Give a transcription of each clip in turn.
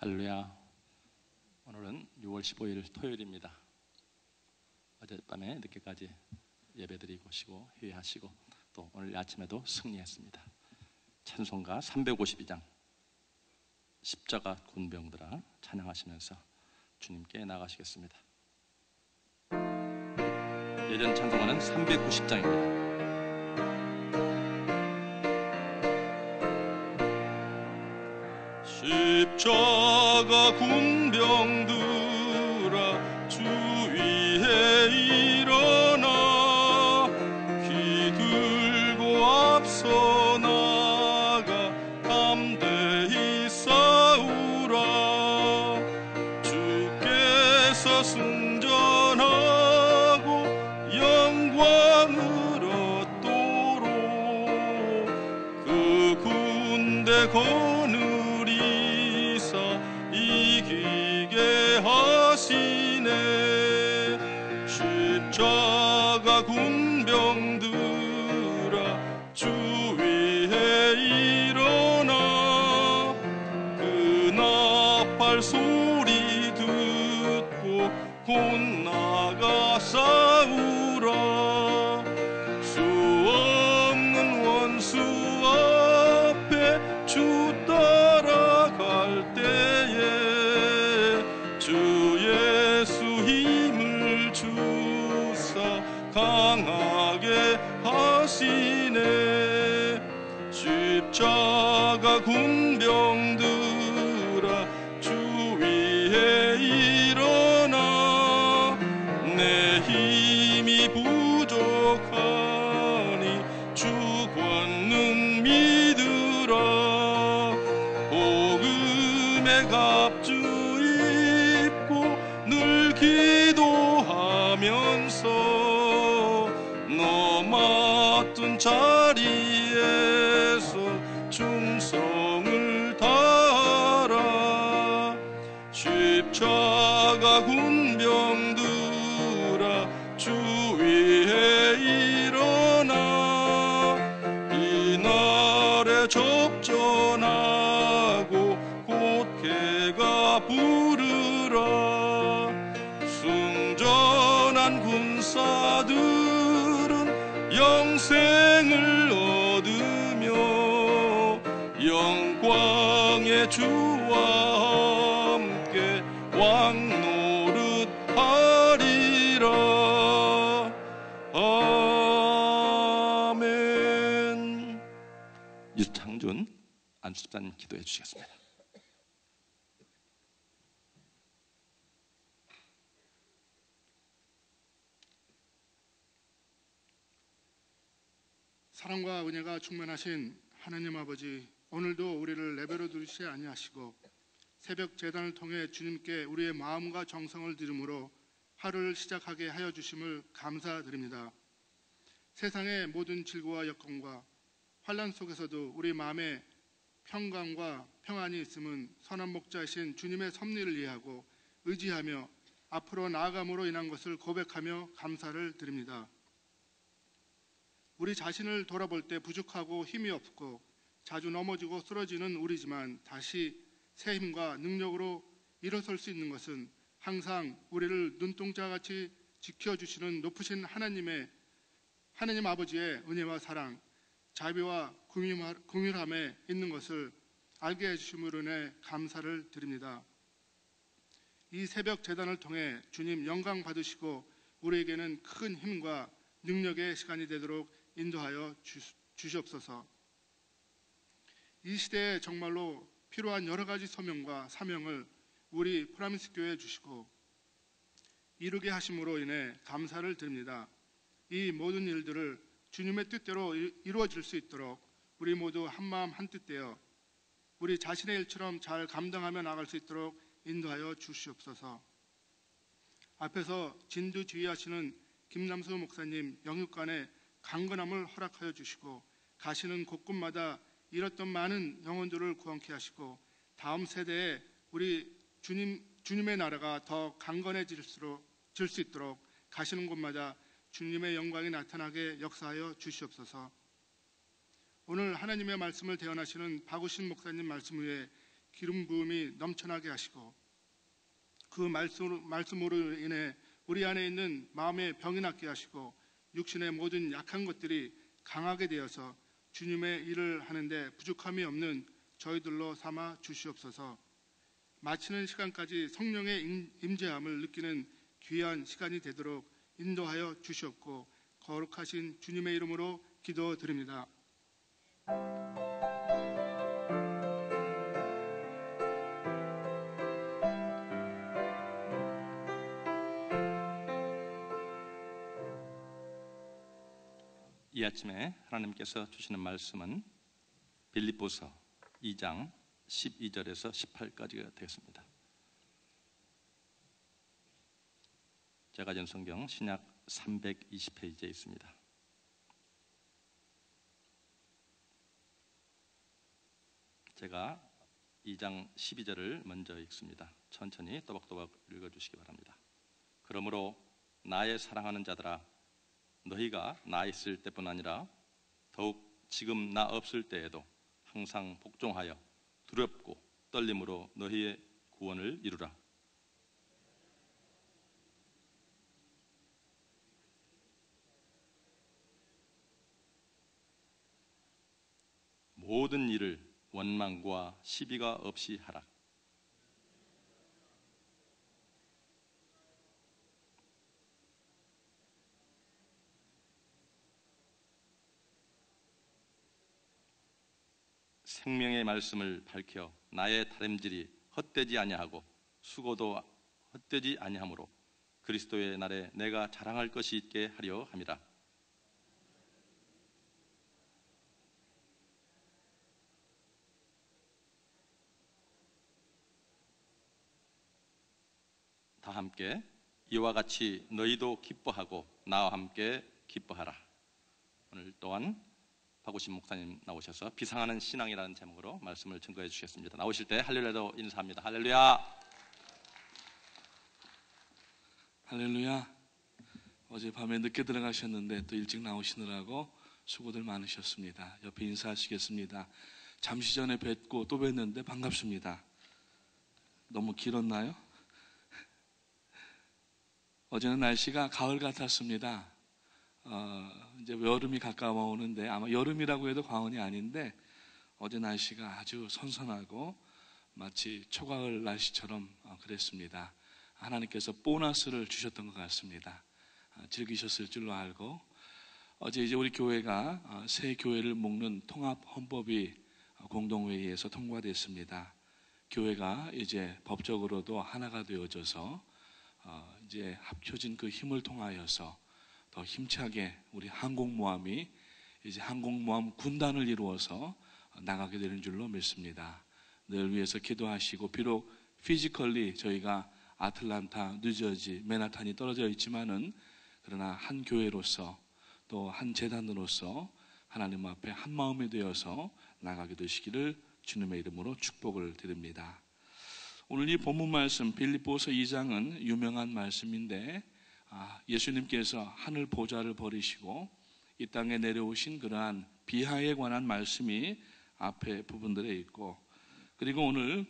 할렐루야. 오늘은 6월 15일 토요일입니다. 어젯밤에 늦게까지 예배드리고 쉬고 회의하시고 또 오늘 아침에도 승리했습니다. 찬송가 352장 십자가 군병들아 찬양하시면서 주님께 나가시겠습니다. 예전 찬송가는 390장입니다. 십자가 군병들아 주 위에 일어나 기 들고 앞서 나가 담대히 싸우라. 주께서 승전하고 영광을 얻도록 그 군대 이기게 하시네. 십자가 군병들아 주 위에 일어나 그 나팔 소리 듣고 곧 나가 싸우라. 수 없는 원수 앞에 주 따라갈 때에 주 예수 힘을 주사 강하게 하시네. 십자가 군병들아 주 위에 일어나 내 힘이 부족하니 주 권능 믿으라. 복음의 갑주 입고 늘 기도하면서 너 맡은 자리에서 충성을 다하라. 십자가 군병들아 주 위에 일어나 이날에 접전하고 곧개가 부르라. 승전한 군사들은 영생을 얻으며 영광의 주와 함께 왕노릇하리라. 아멘. 유창준 안수집사님 기도해 주시겠습니다. 사랑과 은혜가 충만하신 하나님 아버지, 오늘도 우리를 내버려 두시지 아니하시고 새벽 제단을 통해 주님께 우리의 마음과 정성을 드림으로 하루를 시작하게 하여 주심을 감사드립니다. 세상의 모든 질고와 역경과 환난 속에서도 우리 마음에 평강과 평안이 있음은 선한 목자이신 주님의 섭리를 이해하고 의지하며 앞으로 나아감으로 인한 것을 고백하며 감사를 드립니다. 우리 자신을 돌아볼 때 부족하고 힘이 없고 자주 넘어지고 쓰러지는 우리지만 다시 새 힘과 능력으로 일어설 수 있는 것은 항상 우리를 눈동자같이 지켜주시는 높으신 하나님 아버지의 은혜와 사랑, 자비와 긍휼함에 있는 것을 알게 해주심으로 인해 감사를 드립니다. 이 새벽 제단을 통해 주님 영광 받으시고 우리에게는 큰 힘과 능력의 시간이 되도록 인도하여 주시옵소서. 이 시대에 정말로 필요한 여러 가지 소명과 사명을 우리 프라미스 교회에 주시고 이루게 하심으로 인해 감사를 드립니다. 이 모든 일들을 주님의 뜻대로 이루어질 수 있도록 우리 모두 한마음 한뜻 되어 우리 자신의 일처럼 잘 감당하며 나갈 수 있도록 인도하여 주시옵소서. 앞에서 진두지휘하시는 김남수 목사님 영육간에 강건함을 허락하여 주시고 가시는 곳곳마다 잃었던 많은 영혼들을 구원케 하시고 다음 세대에 우리 주님의 나라가 더 강건해질 수 있도록 가시는 곳마다 주님의 영광이 나타나게 역사하여 주시옵소서. 오늘 하나님의 말씀을 대언하시는 박우신 목사님 말씀 위에 기름 부음이 넘쳐나게 하시고 그 말씀으로 인해 우리 안에 있는 마음의 병이 낫게 하시고 육신의 모든 약한 것들이 강하게 되어서 주님의 일을 하는데 부족함이 없는 저희들로 삼아 주시옵소서. 마치는 시간까지 성령의 임재함을 느끼는 귀한 시간이 되도록 인도하여 주시옵고 거룩하신 주님의 이름으로 기도드립니다. 이 아침에 하나님께서 주시는 말씀은 빌립보서 2장 12절에서 18까지가 되겠습니다. 제가 가진 성경 신약 320페이지에 있습니다. 제가 2장 12절을 먼저 읽습니다. 천천히 또박또박 읽어주시기 바랍니다. 그러므로 나의 사랑하는 자들아, 너희가 나 있을 때뿐 아니라 더욱 지금 나 없을 때에도 항상 복종하여 두렵고 떨림으로 너희의 구원을 이루라. 모든 일을 원망과 시비가 없이 하라. 생명의 말씀을 밝혀 나의 다름질이 헛되지 아니하고 수고도 헛되지 아니하므로 그리스도의 날에 내가 자랑할 것이 있게 하려 함이라. 다 함께 이와 같이 너희도 기뻐하고 나와 함께 기뻐하라. 오늘 또한 박우신 목사님 나오셔서 비상하는 신앙이라는 제목으로 말씀을 증거해 주시겠습니다. 나오실 때 할렐루야도 인사합니다. 할렐루야. 할렐루야. 어젯밤에 늦게 들어가셨는데 또 일찍 나오시느라고 수고들 많으셨습니다. 옆에 인사하시겠습니다. 잠시 전에 뵙고 또 뵀는데 반갑습니다. 너무 길었나요? 어제는 날씨가 가을 같았습니다. 이제 여름이 가까워 오는데 아마 여름이라고 해도 과언이 아닌데 어제 날씨가 아주 선선하고 마치 초가을 날씨처럼 그랬습니다. 하나님께서 보너스를 주셨던 것 같습니다. 즐기셨을 줄로 알고 어제 이제 우리 교회가 새 교회를 묶는 통합 헌법이 공동회의에서 통과됐습니다. 교회가 이제 법적으로도 하나가 되어져서 이제 합쳐진 그 힘을 통하여서 더 힘차게 우리 항공모함이 이제 항공모함 군단을 이루어서 나가게 되는 줄로 믿습니다. 늘 위해서 기도하시고 비록 피지컬리 저희가 아틀란타, 뉴저지, 맨하탄이 떨어져 있지만은 그러나 한 교회로서 또 한 재단으로서 하나님 앞에 한 마음이 되어서 나가게 되시기를 주님의 이름으로 축복을 드립니다. 오늘 이 본문 말씀 빌립보서 2장은 유명한 말씀인데 예수님께서 하늘 보좌를 버리시고 이 땅에 내려오신 그러한 비하에 관한 말씀이 앞에 부분들에 있고 그리고 오늘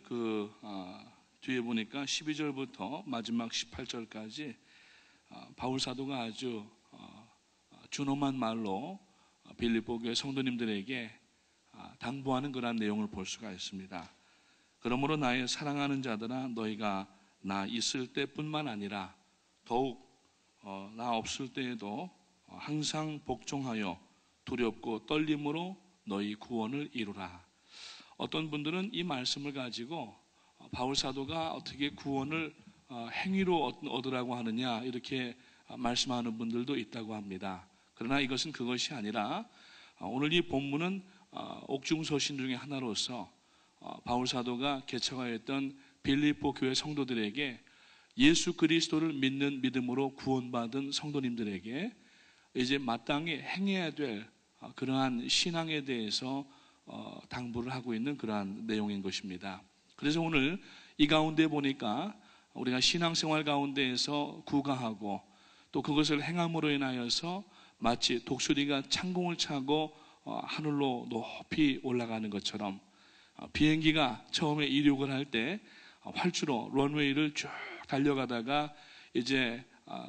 뒤에 보니까 12절부터 마지막 18절까지 바울 사도가 아주 준엄한 말로 빌립보 교회 성도님들에게 당부하는 그러한 내용을 볼 수가 있습니다. 그러므로 나의 사랑하는 자들아 너희가 나 있을 때뿐만 아니라 더욱 나 없을 때에도 항상 복종하여 두렵고 떨림으로 너희 구원을 이루라. 어떤 분들은 이 말씀을 가지고 바울 사도가 어떻게 구원을 행위로 얻으라고 하느냐 이렇게 말씀하는 분들도 있다고 합니다. 그러나 이것은 그것이 아니라 오늘 이 본문은 옥중서신 중에 하나로서 바울 사도가 개척하였던 빌립보 교회 성도들에게 예수 그리스도를 믿는 믿음으로 구원받은 성도님들에게 이제 마땅히 행해야 될 그러한 신앙에 대해서 당부를 하고 있는 그러한 내용인 것입니다. 그래서 오늘 이 가운데 보니까 우리가 신앙생활 가운데에서 구가하고 또 그것을 행함으로 인하여서 마치 독수리가 창공을 차고 하늘로 높이 올라가는 것처럼 비행기가 처음에 이륙을 할 때 활주로 런웨이를 쭉 달려가다가 이제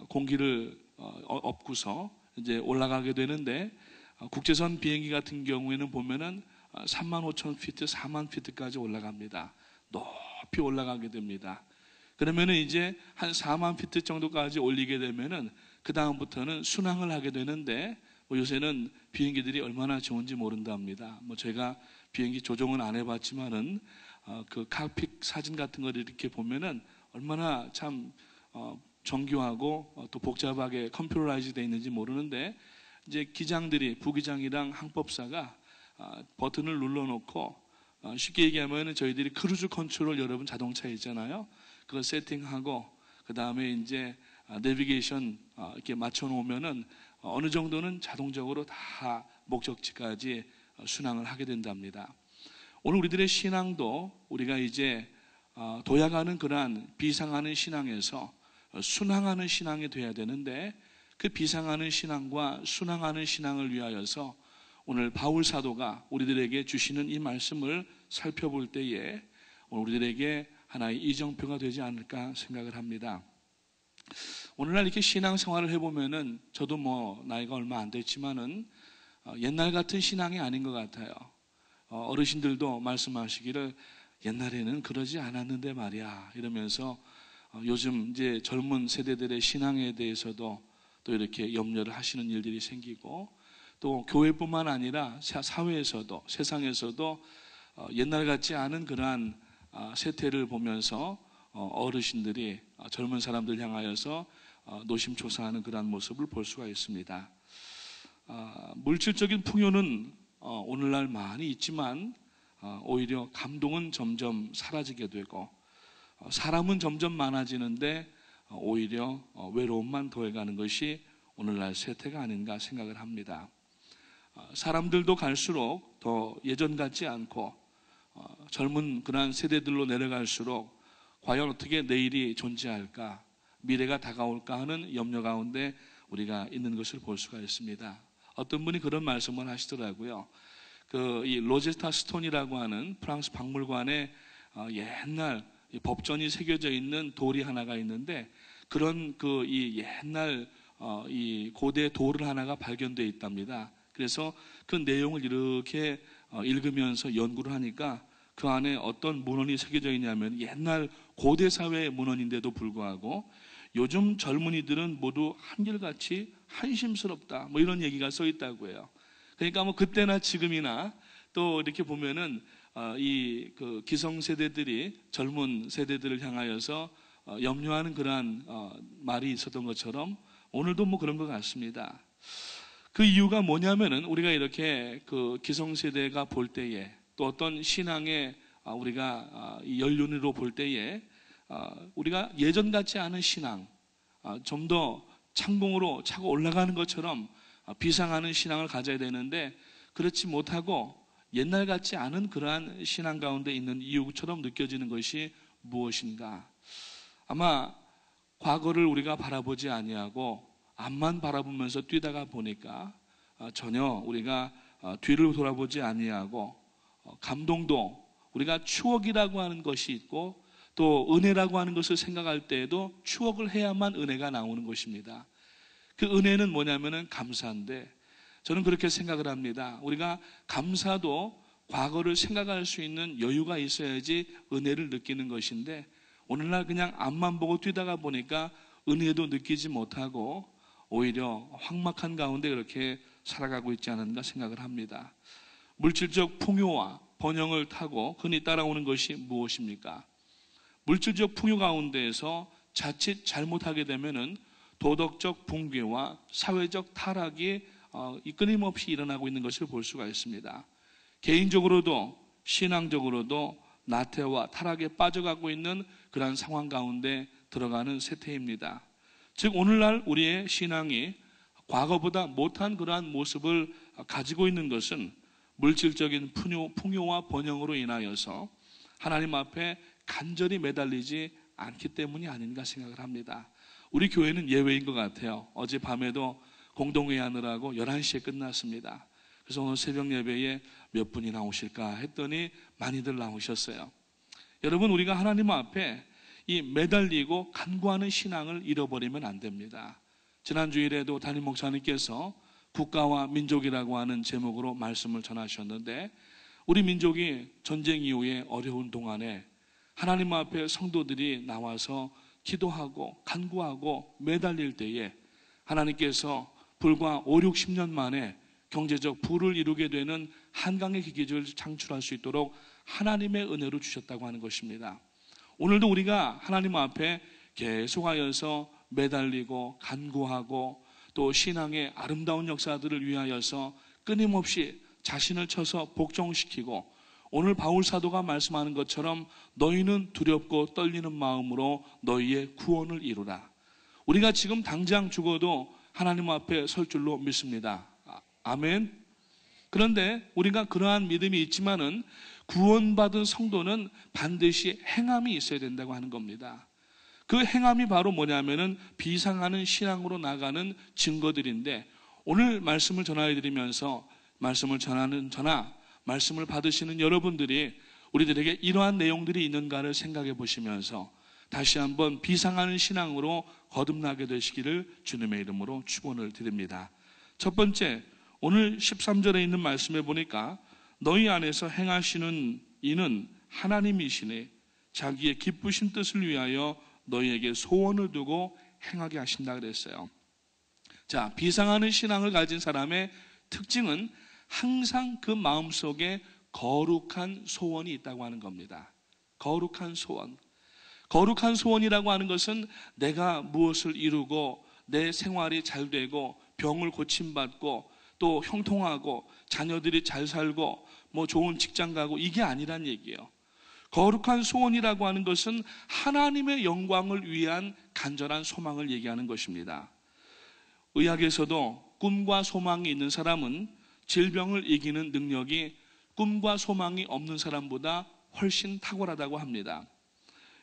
공기를 업고서 이제 올라가게 되는데, 국제선 비행기 같은 경우에는 보면은 35,000피트, 40,000피트까지 올라갑니다. 높이 올라가게 됩니다. 그러면은 이제 한 40,000피트 정도까지 올리게 되면은 그 다음부터는 순항을 하게 되는데, 요새는 비행기들이 얼마나 좋은지 모른답니다. 제가 비행기 조종은 안 해봤지만은 그 칵핏 사진 같은 걸 이렇게 보면은 얼마나 참 정교하고 또 복잡하게 컴퓨터라이즈 되어 있는지 모르는데, 이제 기장들이, 부기장이랑 항법사가 버튼을 눌러놓고, 쉽게 얘기하면 저희들이 크루즈 컨트롤, 여러분 자동차 있잖아요. 그거 세팅하고 그 다음에 이제 내비게이션 이렇게 맞춰놓으면은 어느 정도는 자동적으로 다 목적지까지 순항을 하게 된답니다. 오늘 우리들의 신앙도 우리가 이제 도약하는 그러한 비상하는 신앙에서 순항하는 신앙이 돼야 되는데, 그 비상하는 신앙과 순항하는 신앙을 위하여서 오늘 바울 사도가 우리들에게 주시는 이 말씀을 살펴볼 때에 오늘 우리들에게 하나의 이정표가 되지 않을까 생각을 합니다. 오늘날 이렇게 신앙생활을 해보면은 저도 나이가 얼마 안 됐지만은 옛날 같은 신앙이 아닌 것 같아요. 어르신들도 말씀하시기를 옛날에는 그러지 않았는데 말이야 이러면서 요즘 이제 젊은 세대들의 신앙에 대해서도 또 이렇게 염려를 하시는 일들이 생기고, 또 교회뿐만 아니라 사회에서도, 세상에서도 옛날 같지 않은 그러한 세태를 보면서 어르신들이 젊은 사람들 향하여서 노심초사하는 그러한 모습을 볼 수가 있습니다. 물질적인 풍요는 오늘날 많이 있지만 오히려 감동은 점점 사라지게 되고, 사람은 점점 많아지는데 오히려 외로움만 더해가는 것이 오늘날 세태가 아닌가 생각을 합니다. 사람들도 갈수록 더 예전 같지 않고 젊은 그러한 세대들로 내려갈수록 과연 어떻게 내일이 존재할까, 미래가 다가올까 하는 염려 가운데 우리가 있는 것을 볼 수가 있습니다. 어떤 분이 그런 말씀을 하시더라고요. 이 로제타 스톤이라고 하는 프랑스 박물관에 옛날 법전이 새겨져 있는 돌이 하나가 있는데, 그런 이 옛날 이 고대 돌을 하나가 발견되어 있답니다. 그래서 그 내용을 이렇게 읽으면서 연구를 하니까 그 안에 어떤 문헌이 새겨져 있냐면 옛날 고대 사회의 문헌인데도 불구하고 요즘 젊은이들은 모두 한결같이 한심스럽다, 이런 얘기가 써 있다고 해요. 그러니까 그때나 지금이나 또 이렇게 보면은 그 기성세대들이 젊은 세대들을 향하여서 염려하는 그러한 말이 있었던 것처럼 오늘도 그런 것 같습니다. 그 이유가 뭐냐면은 우리가 이렇게 그 기성세대가 볼 때에, 또 어떤 신앙의 우리가 이 연륜으로 볼 때에 우리가 예전 같지 않은 신앙, 좀 더 창공으로 차고 올라가는 것처럼 비상하는 신앙을 가져야 되는데, 그렇지 못하고 옛날 같지 않은 그러한 신앙 가운데 있는 이유처럼 느껴지는 것이 무엇인가? 아마 과거를 우리가 바라보지 아니하고 앞만 바라보면서 뛰다가 보니까 전혀 우리가 뒤를 돌아보지 아니하고, 감동도 우리가 추억이라고 하는 것이 있고 또 은혜라고 하는 것을 생각할 때에도 추억을 해야만 은혜가 나오는 것입니다. 그 은혜는 뭐냐면은 감사인데, 저는 그렇게 생각을 합니다. 우리가 감사도 과거를 생각할 수 있는 여유가 있어야지 은혜를 느끼는 것인데, 오늘날 그냥 앞만 보고 뛰다가 보니까 은혜도 느끼지 못하고 오히려 황막한 가운데 그렇게 살아가고 있지 않은가 생각을 합니다. 물질적 풍요와 번영을 타고 흔히 따라오는 것이 무엇입니까? 물질적 풍요 가운데에서 자칫 잘못하게 되면은 도덕적 붕괴와 사회적 타락이 끊임없이 일어나고 있는 것을 볼 수가 있습니다. 개인적으로도 신앙적으로도 나태와 타락에 빠져가고 있는 그러한 상황 가운데 들어가는 세태입니다. 즉 오늘날 우리의 신앙이 과거보다 못한 그러한 모습을 가지고 있는 것은 물질적인 풍요와 번영으로 인하여서 하나님 앞에 간절히 매달리지 않기 때문이 아닌가 생각을 합니다. 우리 교회는 예외인 것 같아요. 어젯밤에도 공동회의하느라고 11시에 끝났습니다. 그래서 오늘 새벽 예배에 몇 분이 나오실까 했더니 많이들 나오셨어요. 여러분, 우리가 하나님 앞에 이 매달리고 간구하는 신앙을 잃어버리면 안 됩니다. 지난 주일에도 담임 목사님께서 국가와 민족이라고 하는 제목으로 말씀을 전하셨는데, 우리 민족이 전쟁 이후에 어려운 동안에 하나님 앞에 성도들이 나와서 기도하고 간구하고 매달릴 때에 하나님께서 불과 5, 60년 만에 경제적 부를 이루게 되는 한강의 기적을 창출할 수 있도록 하나님의 은혜로 주셨다고 하는 것입니다. 오늘도 우리가 하나님 앞에 계속하여서 매달리고 간구하고 또 신앙의 아름다운 역사들을 위하여서 끊임없이 자신을 쳐서 복종시키고, 오늘 바울 사도가 말씀하는 것처럼 너희는 두렵고 떨리는 마음으로 너희의 구원을 이루라. 우리가 지금 당장 죽어도 하나님 앞에 설 줄로 믿습니다. 아멘. 그런데 우리가 그러한 믿음이 있지만은 구원받은 성도는 반드시 행함이 있어야 된다고 하는 겁니다. 그 행함이 바로 뭐냐면은 비상하는 신앙으로 나가는 증거들인데, 오늘 말씀을 전해드리면서 말씀을 전하는 저나 말씀을 받으시는 여러분들이 우리들에게 이러한 내용들이 있는가를 생각해 보시면서 다시 한번 비상하는 신앙으로 거듭나게 되시기를 주님의 이름으로 축원을 드립니다. 첫 번째, 오늘 13절에 있는 말씀에 보니까 너희 안에서 행하시는 이는 하나님이시니 자기의 기쁘신 뜻을 위하여 너희에게 소원을 두고 행하게 하신다 그랬어요. 자, 비상하는 신앙을 가진 사람의 특징은 항상 그 마음속에 거룩한 소원이 있다고 하는 겁니다. 거룩한 소원. 거룩한 소원이라고 하는 것은 내가 무엇을 이루고 내 생활이 잘 되고 병을 고침받고 또 형통하고 자녀들이 잘 살고 뭐 좋은 직장 가고 이게 아니란 얘기예요. 거룩한 소원이라고 하는 것은 하나님의 영광을 위한 간절한 소망을 얘기하는 것입니다. 의학에서도 꿈과 소망이 있는 사람은 질병을 이기는 능력이 꿈과 소망이 없는 사람보다 훨씬 탁월하다고 합니다.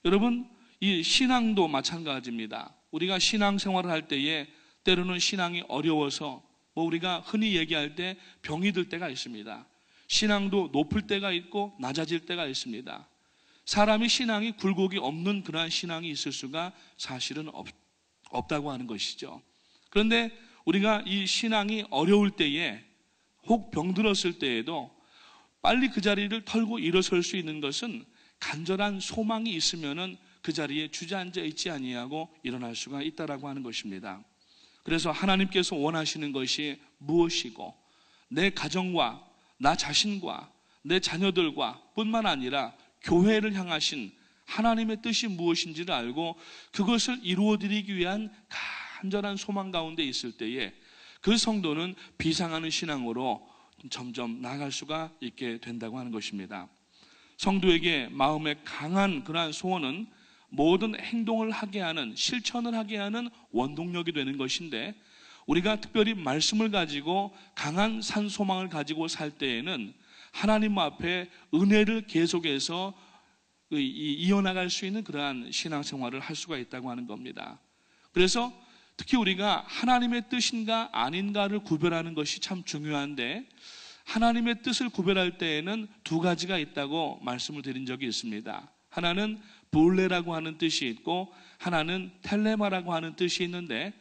여러분, 이 신앙도 마찬가지입니다. 우리가 신앙생활을 할 때에 때로는 신앙이 어려워서 우리가 흔히 얘기할 때 병이 들 때가 있습니다. 신앙도 높을 때가 있고 낮아질 때가 있습니다. 사람이 신앙이 굴곡이 없는 그러한 신앙이 있을 수가 사실은 없다고 하는 것이죠. 그런데 우리가 이 신앙이 어려울 때에 혹 병들었을 때에도 빨리 그 자리를 털고 일어설 수 있는 것은 간절한 소망이 있으면은 그 자리에 주저앉아 있지 아니하고 일어날 수가 있다라고 하는 것입니다. 그래서 하나님께서 원하시는 것이 무엇이고 내 가정과 나 자신과 내 자녀들과 뿐만 아니라 교회를 향하신 하나님의 뜻이 무엇인지를 알고 그것을 이루어드리기 위한 간절한 소망 가운데 있을 때에 그 성도는 비상하는 신앙으로 점점 나아갈 수가 있게 된다고 하는 것입니다. 성도에게 마음에 강한 그러한 소원은 모든 행동을 하게 하는, 실천을 하게 하는 원동력이 되는 것인데, 우리가 특별히 말씀을 가지고 강한 산소망을 가지고 살 때에는 하나님 앞에 은혜를 계속해서 이어나갈 수 있는 그러한 신앙생활을 할 수가 있다고 하는 겁니다. 그래서 특히 우리가 하나님의 뜻인가 아닌가를 구별하는 것이 참 중요한데, 하나님의 뜻을 구별할 때에는 두 가지가 있다고 말씀을 드린 적이 있습니다. 하나는 부울레라고 하는 뜻이 있고 하나는 텔레마라고 하는 뜻이 있는데,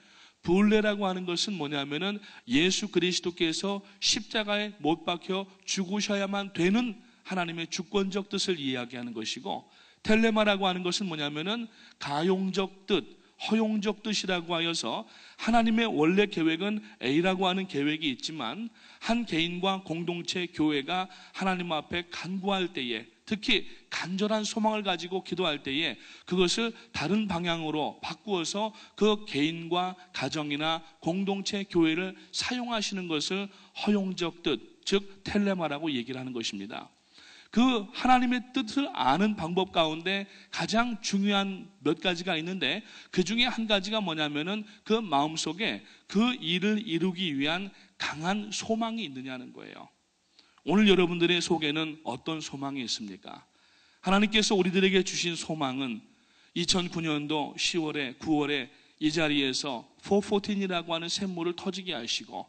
부울레라고 하는 것은 뭐냐면은 예수 그리스도께서 십자가에 못 박혀 죽으셔야만 되는 하나님의 주권적 뜻을 이야기하는 것이고, 텔레마라고 하는 것은 뭐냐면은 가용적 뜻, 허용적 뜻이라고 하여서 하나님의 원래 계획은 A라고 하는 계획이 있지만 한 개인과 공동체 교회가 하나님 앞에 간구할 때에, 특히 간절한 소망을 가지고 기도할 때에 그것을 다른 방향으로 바꾸어서 그 개인과 가정이나 공동체 교회를 사용하시는 것을 허용적 뜻, 즉 텔레마라고 얘기를 하는 것입니다. 그 하나님의 뜻을 아는 방법 가운데 가장 중요한 몇 가지가 있는데, 그 중에 한 가지가 뭐냐면은 그 마음속에 그 일을 이루기 위한 강한 소망이 있느냐는 거예요. 오늘 여러분들의 속에는 어떤 소망이 있습니까? 하나님께서 우리들에게 주신 소망은 2009년도 10월에 9월에 이 자리에서 414이라고 하는 샘물을 터지게 하시고,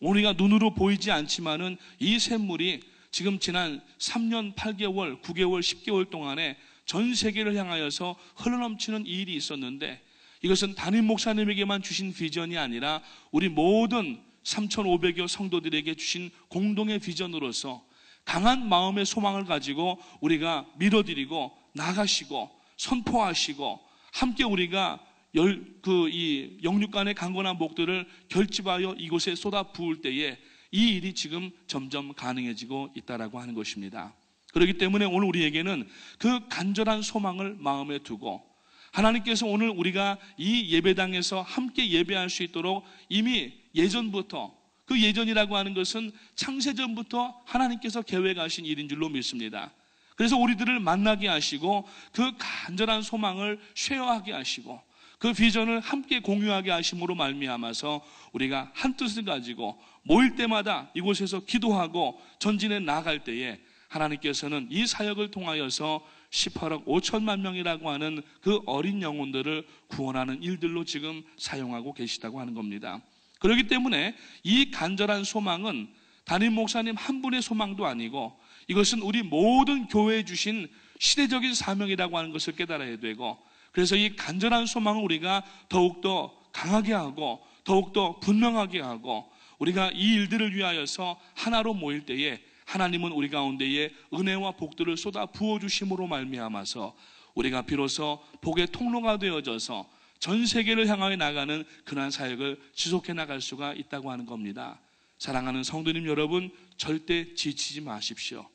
우리가 눈으로 보이지 않지만은 이 샘물이 지금 지난 3년 8개월, 9개월, 10개월 동안에 전 세계를 향하여서 흘러넘치는 이 일이 있었는데, 이것은 담임 목사님에게만 주신 비전이 아니라 우리 모든 3,500여 성도들에게 주신 공동의 비전으로서 강한 마음의 소망을 가지고 우리가 밀어드리고 나가시고 선포하시고, 함께 우리가 이 영육간의 강건한 목들을 결집하여 이곳에 쏟아 부을 때에 이 일이 지금 점점 가능해지고 있다라고 하는 것입니다. 그렇기 때문에 오늘 우리에게는 그 간절한 소망을 마음에 두고, 하나님께서 오늘 우리가 이 예배당에서 함께 예배할 수 있도록 이미 예전부터, 그 예전이라고 하는 것은 창세전부터 하나님께서 계획하신 일인 줄로 믿습니다. 그래서 우리들을 만나게 하시고 그 간절한 소망을 쉐어하게 하시고 그 비전을 함께 공유하게 하심으로 말미암아서 우리가 한 뜻을 가지고 모일 때마다 이곳에서 기도하고 전진해 나갈 때에 하나님께서는 이 사역을 통하여서 18억 5천만 명이라고 하는 그 어린 영혼들을 구원하는 일들로 지금 사용하고 계시다고 하는 겁니다. 그렇기 때문에 이 간절한 소망은 담임 목사님 한 분의 소망도 아니고, 이것은 우리 모든 교회에 주신 시대적인 사명이라고 하는 것을 깨달아야 되고, 그래서 이 간절한 소망을 우리가 더욱더 강하게 하고 더욱더 분명하게 하고, 우리가 이 일들을 위하여서 하나로 모일 때에 하나님은 우리 가운데에 은혜와 복들을 쏟아 부어주심으로 말미암아서 우리가 비로소 복의 통로가 되어져서 전 세계를 향하여 나가는 그러한 사역을 지속해 나갈 수가 있다고 하는 겁니다. 사랑하는 성도님 여러분, 절대 지치지 마십시오.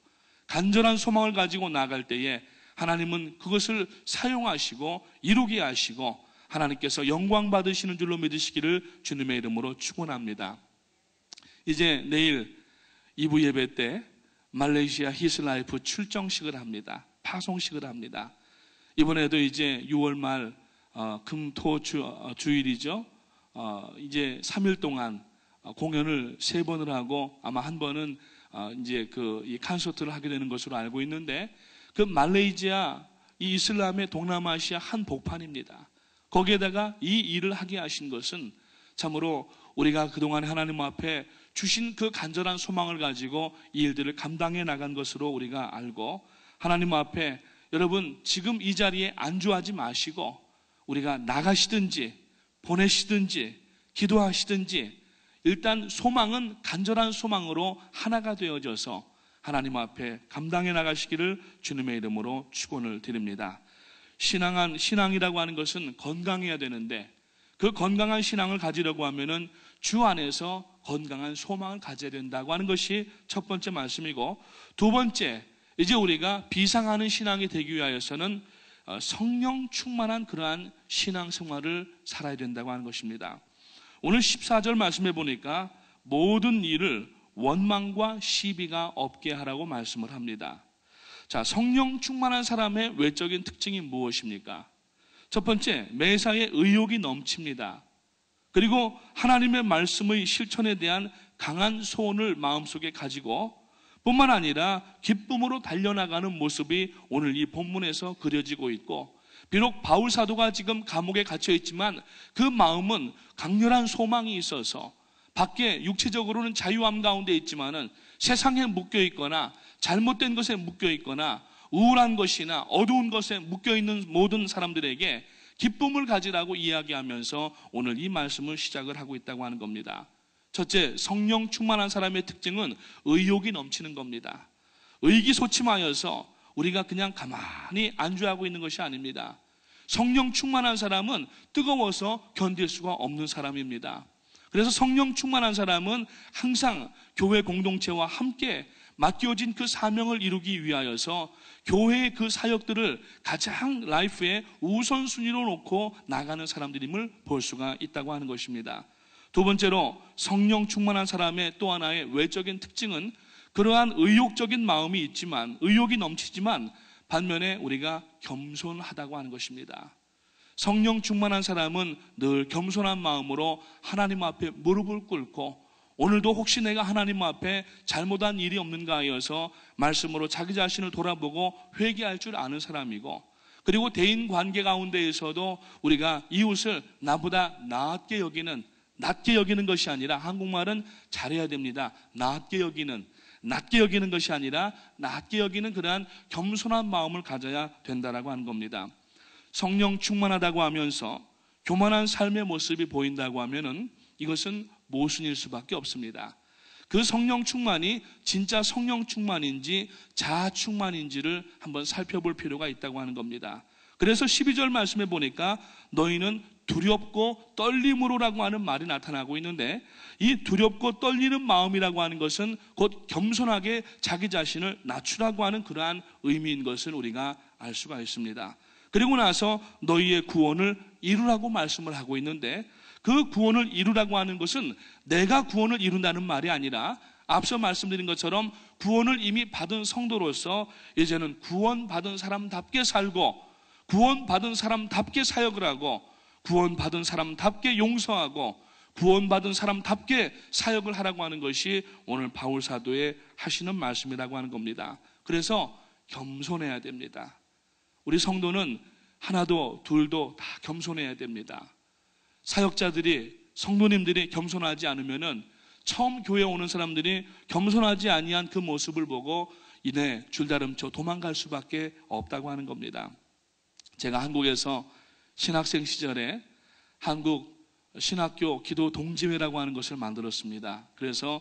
간절한 소망을 가지고 나갈 때에 하나님은 그것을 사용하시고 이루게 하시고 하나님께서 영광 받으시는 줄로 믿으시기를 주님의 이름으로 축원합니다. 이제 내일 2부 예배 때 말레이시아 히스라이프 출정식을 합니다. 파송식을 합니다. 이번에도 이제 6월 말 금토 주일이죠. 이제 3일 동안 공연을 3번을 하고 아마 한 번은 이제 이 콘서트를 하게 되는 것으로 알고 있는데, 그 말레이시아 이 이슬람의 동남아시아 한 복판입니다. 거기에다가 이 일을 하게 하신 것은 참으로 우리가 그동안 하나님 앞에 주신 그 간절한 소망을 가지고 이 일들을 감당해 나간 것으로 우리가 알고, 하나님 앞에 여러분 지금 이 자리에 안주하지 마시고 우리가 나가시든지 보내시든지 기도하시든지 일단 소망은 간절한 소망으로 하나가 되어져서 하나님 앞에 감당해 나가시기를 주님의 이름으로 축원을 드립니다. 신앙이라고 하는 것은 건강해야 되는데, 그 건강한 신앙을 가지려고 하면은 주 안에서 건강한 소망을 가져야 된다고 하는 것이 첫 번째 말씀이고, 두 번째, 이제 우리가 비상하는 신앙이 되기 위하여서는 성령 충만한 그러한 신앙 생활을 살아야 된다고 하는 것입니다. 오늘 14절 말씀해 보니까 모든 일을 원망과 시비가 없게 하라고 말씀을 합니다. 자, 성령 충만한 사람의 외적인 특징이 무엇입니까? 첫 번째, 매사에 의욕이 넘칩니다. 그리고 하나님의 말씀의 실천에 대한 강한 소원을 마음속에 가지고 뿐만 아니라 기쁨으로 달려나가는 모습이 오늘 이 본문에서 그려지고 있고, 비록 바울 사도가 지금 감옥에 갇혀 있지만 그 마음은 강렬한 소망이 있어서 밖에 육체적으로는 자유함 가운데 있지만은 세상에 묶여 있거나 잘못된 것에 묶여 있거나 우울한 것이나 어두운 것에 묶여 있는 모든 사람들에게 기쁨을 가지라고 이야기하면서 오늘 이 말씀을 시작을 하고 있다고 하는 겁니다. 첫째, 성령 충만한 사람의 특징은 의욕이 넘치는 겁니다. 의기소침하여서 우리가 그냥 가만히 안주하고 있는 것이 아닙니다. 성령 충만한 사람은 뜨거워서 견딜 수가 없는 사람입니다. 그래서 성령 충만한 사람은 항상 교회 공동체와 함께 맡겨진 그 사명을 이루기 위하여서 교회의 그 사역들을 가장 라이프의 우선순위로 놓고 나가는 사람들임을 볼 수가 있다고 하는 것입니다. 두 번째로, 성령 충만한 사람의 또 하나의 외적인 특징은 그러한 의욕적인 마음이 있지만, 의욕이 넘치지만 반면에 우리가 겸손하다고 하는 것입니다. 성령 충만한 사람은 늘 겸손한 마음으로 하나님 앞에 무릎을 꿇고, 오늘도 혹시 내가 하나님 앞에 잘못한 일이 없는가 하여서 말씀으로 자기 자신을 돌아보고 회개할 줄 아는 사람이고, 그리고 대인 관계 가운데에서도 우리가 이웃을 나보다 나았게 여기는, 낮게 여기는 것이 아니라, 한국말은 잘해야 됩니다. 낮게 여기는 것이 아니라 낮게 여기는 그러한 겸손한 마음을 가져야 된다라고 하는 겁니다. 성령 충만하다고 하면서 교만한 삶의 모습이 보인다고 하면은 이것은 모순일 수밖에 없습니다. 그 성령 충만이 진짜 성령 충만인지 자아 충만인지를 한번 살펴볼 필요가 있다고 하는 겁니다. 그래서 12절 말씀에 보니까 너희는 두렵고 떨림으로라고 하는 말이 나타나고 있는데, 이 두렵고 떨리는 마음이라고 하는 것은 곧 겸손하게 자기 자신을 낮추라고 하는 그러한 의미인 것을 우리가 알 수가 있습니다. 그리고 나서 너희의 구원을 이루라고 말씀을 하고 있는데, 그 구원을 이루라고 하는 것은 내가 구원을 이룬다는 말이 아니라, 앞서 말씀드린 것처럼 구원을 이미 받은 성도로서 이제는 구원받은 사람답게 살고, 구원받은 사람답게 사역을 하고, 구원받은 사람답게 용서하고, 구원받은 사람답게 사역을 하라고 하는 것이 오늘 바울 사도의 하시는 말씀이라고 하는 겁니다. 그래서 겸손해야 됩니다. 우리 성도는 하나도 둘도 다 겸손해야 됩니다. 사역자들이, 성도님들이 겸손하지 않으면은 처음 교회에 오는 사람들이 겸손하지 아니한 그 모습을 보고 이내 줄다름쳐 도망갈 수밖에 없다고 하는 겁니다. 제가 한국에서 신학생 시절에 한국 신학교 기도 동지회라고 하는 것을 만들었습니다. 그래서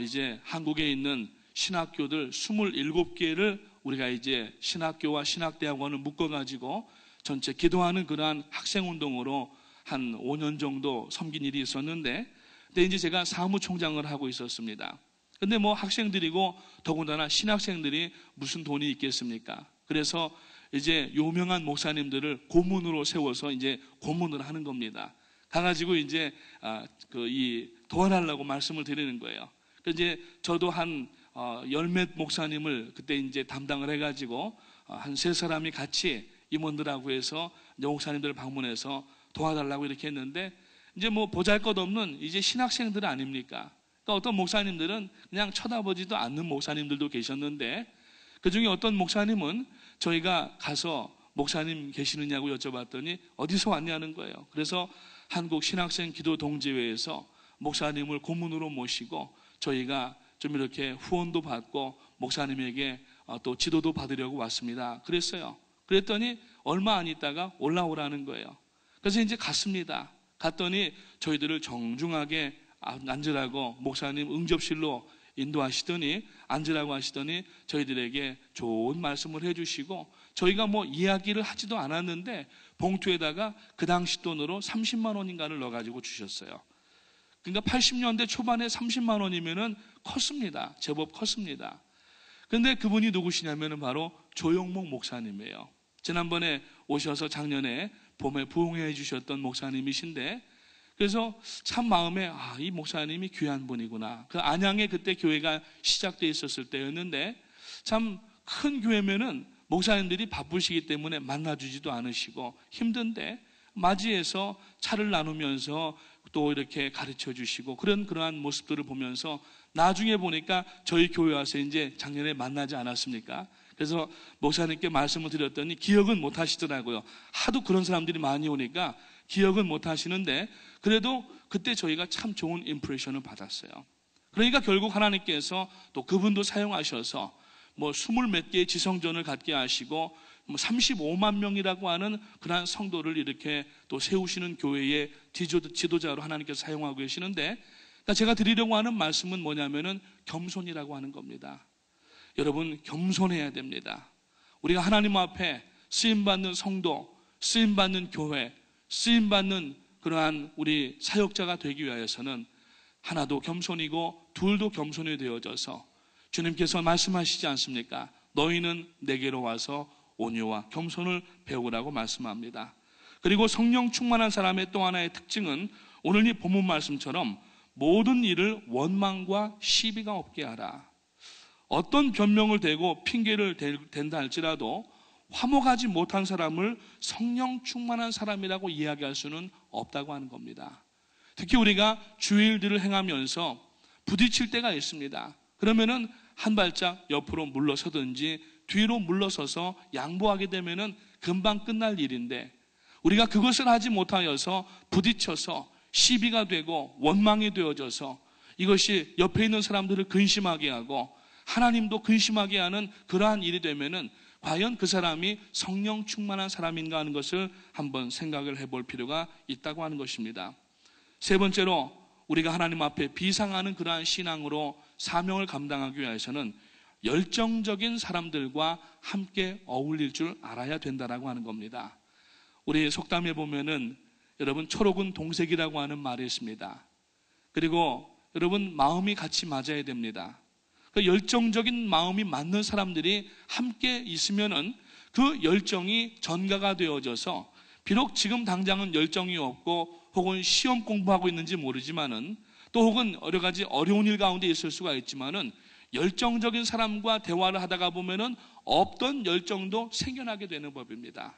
이제 한국에 있는 신학교들 27개를 우리가 이제 신학교와 신학대학원을 묶어가지고 전체 기도하는 그러한 학생운동으로 한 5년 정도 섬긴 일이 있었는데, 그때 이제 제가 사무총장을 하고 있었습니다. 근데 뭐 학생들이고 더군다나 신학생들이 무슨 돈이 있겠습니까? 그래서 이제 유명한 목사님들을 고문으로 세워서 이제 고문을 하는 겁니다. 가가지고 이제 도와달라고 말씀을 드리는 거예요. 그래서 이제 저도 한 10몇 목사님을 그때 이제 담당을 해가지고 한 3사람이 같이 임원들하고 해서 이제 목사님들을 방문해서 도와달라고 이렇게 했는데, 이제 뭐 보잘것없는 이제 신학생들 아닙니까? 그러니까 어떤 목사님들은 그냥 쳐다보지도 않는 목사님들도 계셨는데, 그 중에 어떤 목사님은 저희가 가서 목사님 계시느냐고 여쭤봤더니 어디서 왔냐는 거예요. 그래서 한국 신학생 기도 동지회에서 목사님을 고문으로 모시고 저희가 좀 이렇게 후원도 받고 목사님에게 또 지도도 받으려고 왔습니다. 그랬어요. 그랬더니 얼마 안 있다가 올라오라는 거예요. 그래서 이제 갔습니다. 갔더니 저희들을 정중하게 앉으라고 목사님 응접실로 인도하시더니, 앉으라고 하시더니 저희들에게 좋은 말씀을 해주시고, 저희가 뭐 이야기를 하지도 않았는데 봉투에다가 그 당시 돈으로 30만 원인가를 넣어가지고 주셨어요. 그러니까 80년대 초반에 30만 원이면은 컸습니다. 제법 컸습니다. 근데 그분이 누구시냐면은 바로 조영목 목사님이에요. 지난번에 오셔서 작년에 봄에 부흥회 해주셨던 목사님이신데, 그래서 참 마음에 이 목사님이 귀한 분이구나. 그 안양에 그때 교회가 시작돼 있었을 때였는데, 참 큰 교회면은 목사님들이 바쁘시기 때문에 만나주지도 않으시고 힘든데 맞이해서 차를 나누면서 또 이렇게 가르쳐 주시고 그러한 모습들을 보면서 나중에 보니까 저희 교회 와서 이제 작년에 만나지 않았습니까? 그래서 목사님께 말씀을 드렸더니 기억은 못 하시더라고요. 하도 그런 사람들이 많이 오니까 기억은 못 하시는데, 그래도 그때 저희가 참 좋은 임프레션을 받았어요. 그러니까 결국 하나님께서 또 그분도 사용하셔서 뭐 20몇 개의 지성전을 갖게 하시고 35만 명이라고 하는 그러한 성도를 이렇게 또 세우시는 교회의 지도자로 하나님께서 사용하고 계시는데, 그러니까 제가 드리려고 하는 말씀은 뭐냐면은 겸손이라고 하는 겁니다. 여러분, 겸손해야 됩니다. 우리가 하나님 앞에 쓰임받는 성도, 쓰임받는 교회, 쓰임받는 그러한 우리 사역자가 되기 위해서는 하나도 겸손이고 둘도 겸손이 되어져서 주님께서 말씀하시지 않습니까? 너희는 내게로 와서 온유와 겸손을 배우라고 말씀합니다. 그리고 성령 충만한 사람의 또 하나의 특징은 오늘 이 본문 말씀처럼 모든 일을 원망과 시비가 없게 하라. 어떤 변명을 대고 핑계를 댄다 할지라도 화목하지 못한 사람을 성령 충만한 사람이라고 이야기할 수는 없다고 하는 겁니다. 특히 우리가 주일들을 행하면서 부딪힐 때가 있습니다. 그러면은 한 발짝 옆으로 물러서든지 뒤로 물러서서 양보하게 되면은 금방 끝날 일인데, 우리가 그것을 하지 못하여서 부딪혀서 시비가 되고 원망이 되어져서 이것이 옆에 있는 사람들을 근심하게 하고 하나님도 근심하게 하는 그러한 일이 되면은 과연 그 사람이 성령 충만한 사람인가 하는 것을 한번 생각을 해볼 필요가 있다고 하는 것입니다. 세 번째로 우리가 하나님 앞에 비상하는 그러한 신앙으로 사명을 감당하기 위해서는 열정적인 사람들과 함께 어울릴 줄 알아야 된다라고 하는 겁니다. 우리 속담에 보면은 여러분 초록은 동색이라고 하는 말이 있습니다. 그리고 여러분 마음이 같이 맞아야 됩니다. 그 열정적인 마음이 맞는 사람들이 함께 있으면은 그 열정이 전가가 되어져서 비록 지금 당장은 열정이 없고 혹은 시험 공부하고 있는지 모르지만은 또 혹은 여러 가지 어려운 일 가운데 있을 수가 있지만은 열정적인 사람과 대화를 하다가 보면은 없던 열정도 생겨나게 되는 법입니다.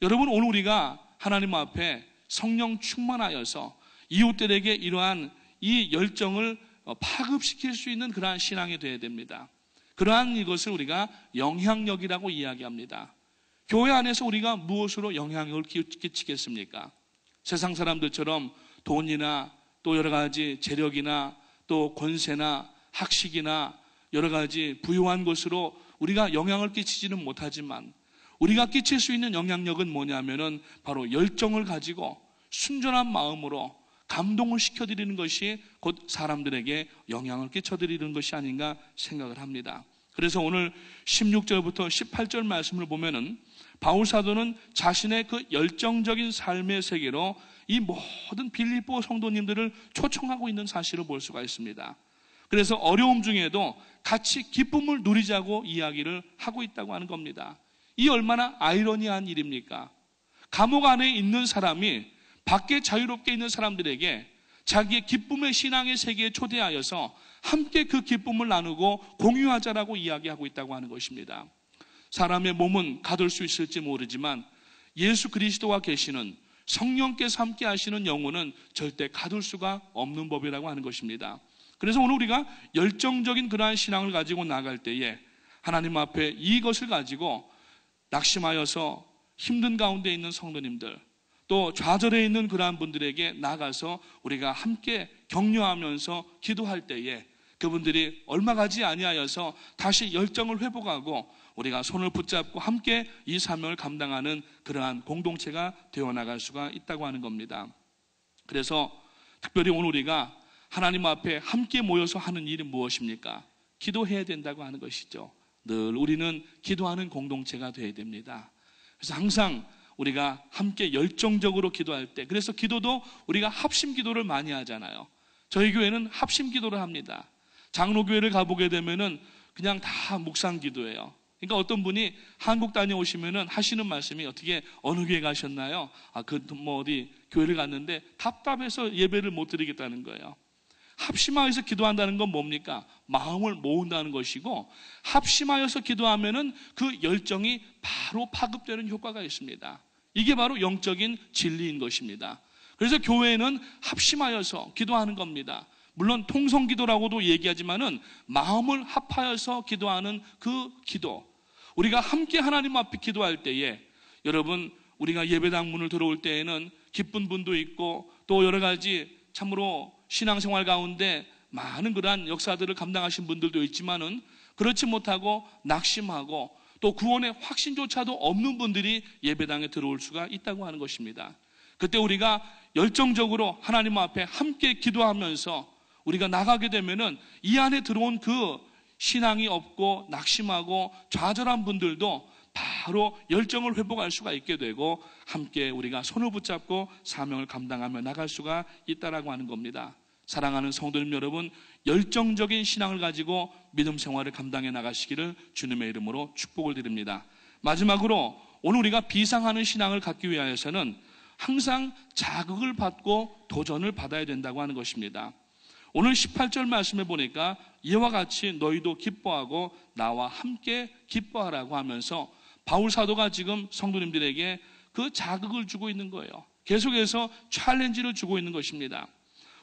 여러분 오늘 우리가 하나님 앞에 성령 충만하여서 이웃들에게 이러한 이 열정을 파급시킬 수 있는 그러한 신앙이 되어야 됩니다. 그러한 이것을 우리가 영향력이라고 이야기합니다. 교회 안에서 우리가 무엇으로 영향력을 끼치겠습니까? 세상 사람들처럼 돈이나 또 여러 가지 재력이나 또 권세나 학식이나 여러 가지 부유한 것으로 우리가 영향을 끼치지는 못하지만 우리가 끼칠 수 있는 영향력은 뭐냐면은 바로 열정을 가지고 순전한 마음으로 감동을 시켜드리는 것이 곧 사람들에게 영향을 끼쳐드리는 것이 아닌가 생각을 합니다. 그래서 오늘 16절부터 18절 말씀을 보면은 바울 사도는 자신의 그 열정적인 삶의 세계로 이 모든 빌립보 성도님들을 초청하고 있는 사실을 볼 수가 있습니다. 그래서 어려움 중에도 같이 기쁨을 누리자고 이야기를 하고 있다고 하는 겁니다. 이 얼마나 아이러니한 일입니까? 감옥 안에 있는 사람이 밖에 자유롭게 있는 사람들에게 자기의 기쁨의 신앙의 세계에 초대하여서 함께 그 기쁨을 나누고 공유하자라고 이야기하고 있다고 하는 것입니다. 사람의 몸은 가둘 수 있을지 모르지만 예수 그리스도와 계시는 성령께서 함께 하시는 영혼은 절대 가둘 수가 없는 법이라고 하는 것입니다. 그래서 오늘 우리가 열정적인 그러한 신앙을 가지고 나갈 때에 하나님 앞에 이것을 가지고 낙심하여서 힘든 가운데 있는 성도님들 또 좌절해 있는 그러한 분들에게 나가서 우리가 함께 격려하면서 기도할 때에 그분들이 얼마 가지 아니하여서 다시 열정을 회복하고 우리가 손을 붙잡고 함께 이 사명을 감당하는 그러한 공동체가 되어나갈 수가 있다고 하는 겁니다. 그래서 특별히 오늘 우리가 하나님 앞에 함께 모여서 하는 일이 무엇입니까? 기도해야 된다고 하는 것이죠. 늘 우리는 기도하는 공동체가 되어야 됩니다. 그래서 항상 우리가 함께 열정적으로 기도할 때, 그래서 기도도 우리가 합심 기도를 많이 하잖아요. 저희 교회는 합심 기도를 합니다. 장로교회를 가보게 되면은 그냥 다 묵상 기도예요. 그러니까 어떤 분이 한국 다녀오시면은 하시는 말씀이 어떻게 어느 교회 가셨나요? 어디 교회를 갔는데 답답해서 예배를 못 드리겠다는 거예요. 합심하여서 기도한다는 건 뭡니까? 마음을 모은다는 것이고 합심하여서 기도하면은 그 열정이 바로 파급되는 효과가 있습니다. 이게 바로 영적인 진리인 것입니다. 그래서 교회는 합심하여서 기도하는 겁니다. 물론 통성기도라고도 얘기하지만은 마음을 합하여서 기도하는 그 기도, 우리가 함께 하나님 앞에 기도할 때에 여러분 우리가 예배당 문을 들어올 때에는 기쁜 분도 있고 또 여러 가지 참으로 신앙생활 가운데 많은 그러한 역사들을 감당하신 분들도 있지만은 그렇지 못하고 낙심하고 또 구원의 확신조차도 없는 분들이 예배당에 들어올 수가 있다고 하는 것입니다. 그때 우리가 열정적으로 하나님 앞에 함께 기도하면서 우리가 나가게 되면은 이 안에 들어온 그 신앙이 없고 낙심하고 좌절한 분들도 바로 열정을 회복할 수가 있게 되고 함께 우리가 손을 붙잡고 사명을 감당하며 나갈 수가 있다라고 하는 겁니다. 사랑하는 성도님 여러분, 열정적인 신앙을 가지고 믿음 생활을 감당해 나가시기를 주님의 이름으로 축복을 드립니다. 마지막으로 오늘 우리가 비상하는 신앙을 갖기 위하여서는 항상 자극을 받고 도전을 받아야 된다고 하는 것입니다. 오늘 18절 말씀에 보니까 이와 같이 너희도 기뻐하고 나와 함께 기뻐하라고 하면서 바울 사도가 지금 성도님들에게 그 자극을 주고 있는 거예요. 계속해서 챌린지를 주고 있는 것입니다.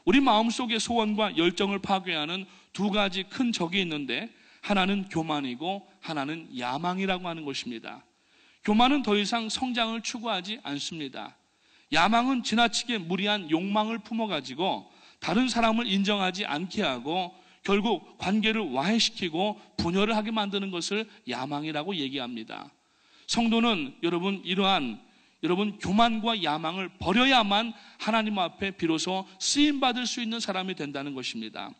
우리 마음속의 소원과 열정을 파괴하는 두 가지 큰 적이 있는데 하나는 교만이고 하나는 야망이라고 하는 것입니다. 교만은 더 이상 성장을 추구하지 않습니다. 야망은 지나치게 무리한 욕망을 품어가지고 다른 사람을 인정하지 않게 하고 결국 관계를 와해시키고 분열을 하게 만드는 것을 야망이라고 얘기합니다. 성도는 이러한 교만과 야망을 버려야만 하나님 앞에 비로소 쓰임받을 수 있는 사람이 된다는 것입니다.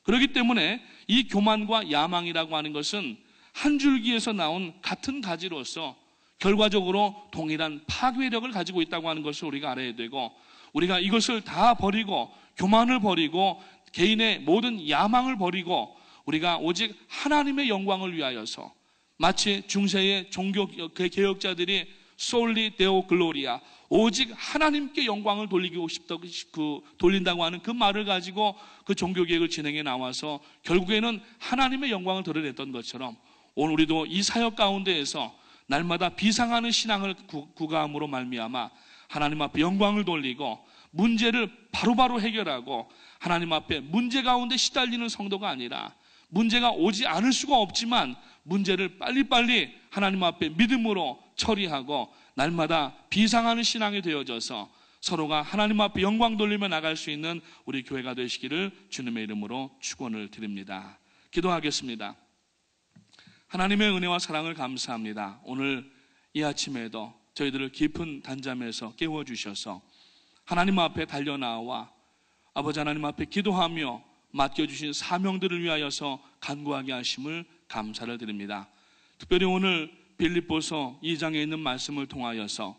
그렇기 때문에 이 교만과 야망이라고 하는 것은 한 줄기에서 나온 같은 가지로서 결과적으로 동일한 파괴력을 가지고 있다고 하는 것을 우리가 알아야 되고, 우리가 이것을 다 버리고 교만을 버리고 개인의 모든 야망을 버리고 우리가 오직 하나님의 영광을 위하여서, 마치 중세의 종교 개혁자들이 솔리 데오 글로리아, 오직 하나님께 영광을 돌린다고 하는 그 말을 가지고 그 종교 개혁을 진행해 나와서 결국에는 하나님의 영광을 드러냈던 것처럼, 오늘 우리도 이 사역 가운데에서 날마다 비상하는 신앙을 구가함으로 말미암아 하나님 앞에 영광을 돌리고 문제를 바로바로 해결하고, 하나님 앞에 문제 가운데 시달리는 성도가 아니라 문제가 오지 않을 수가 없지만 문제를 빨리빨리 하나님 앞에 믿음으로 처리하고 날마다 비상하는 신앙이 되어져서 서로가 하나님 앞에 영광 돌리며 나갈 수 있는 우리 교회가 되시기를 주님의 이름으로 축원을 드립니다. 기도하겠습니다. 하나님의 은혜와 사랑을 감사합니다. 오늘 이 아침에도 저희들을 깊은 단잠에서 깨워주셔서 하나님 앞에 달려나와 아버지 하나님 앞에 기도하며 맡겨주신 사명들을 위하여서 간구하게 하심을 감사를 드립니다. 특별히 오늘 빌립보서 2장에 있는 말씀을 통하여서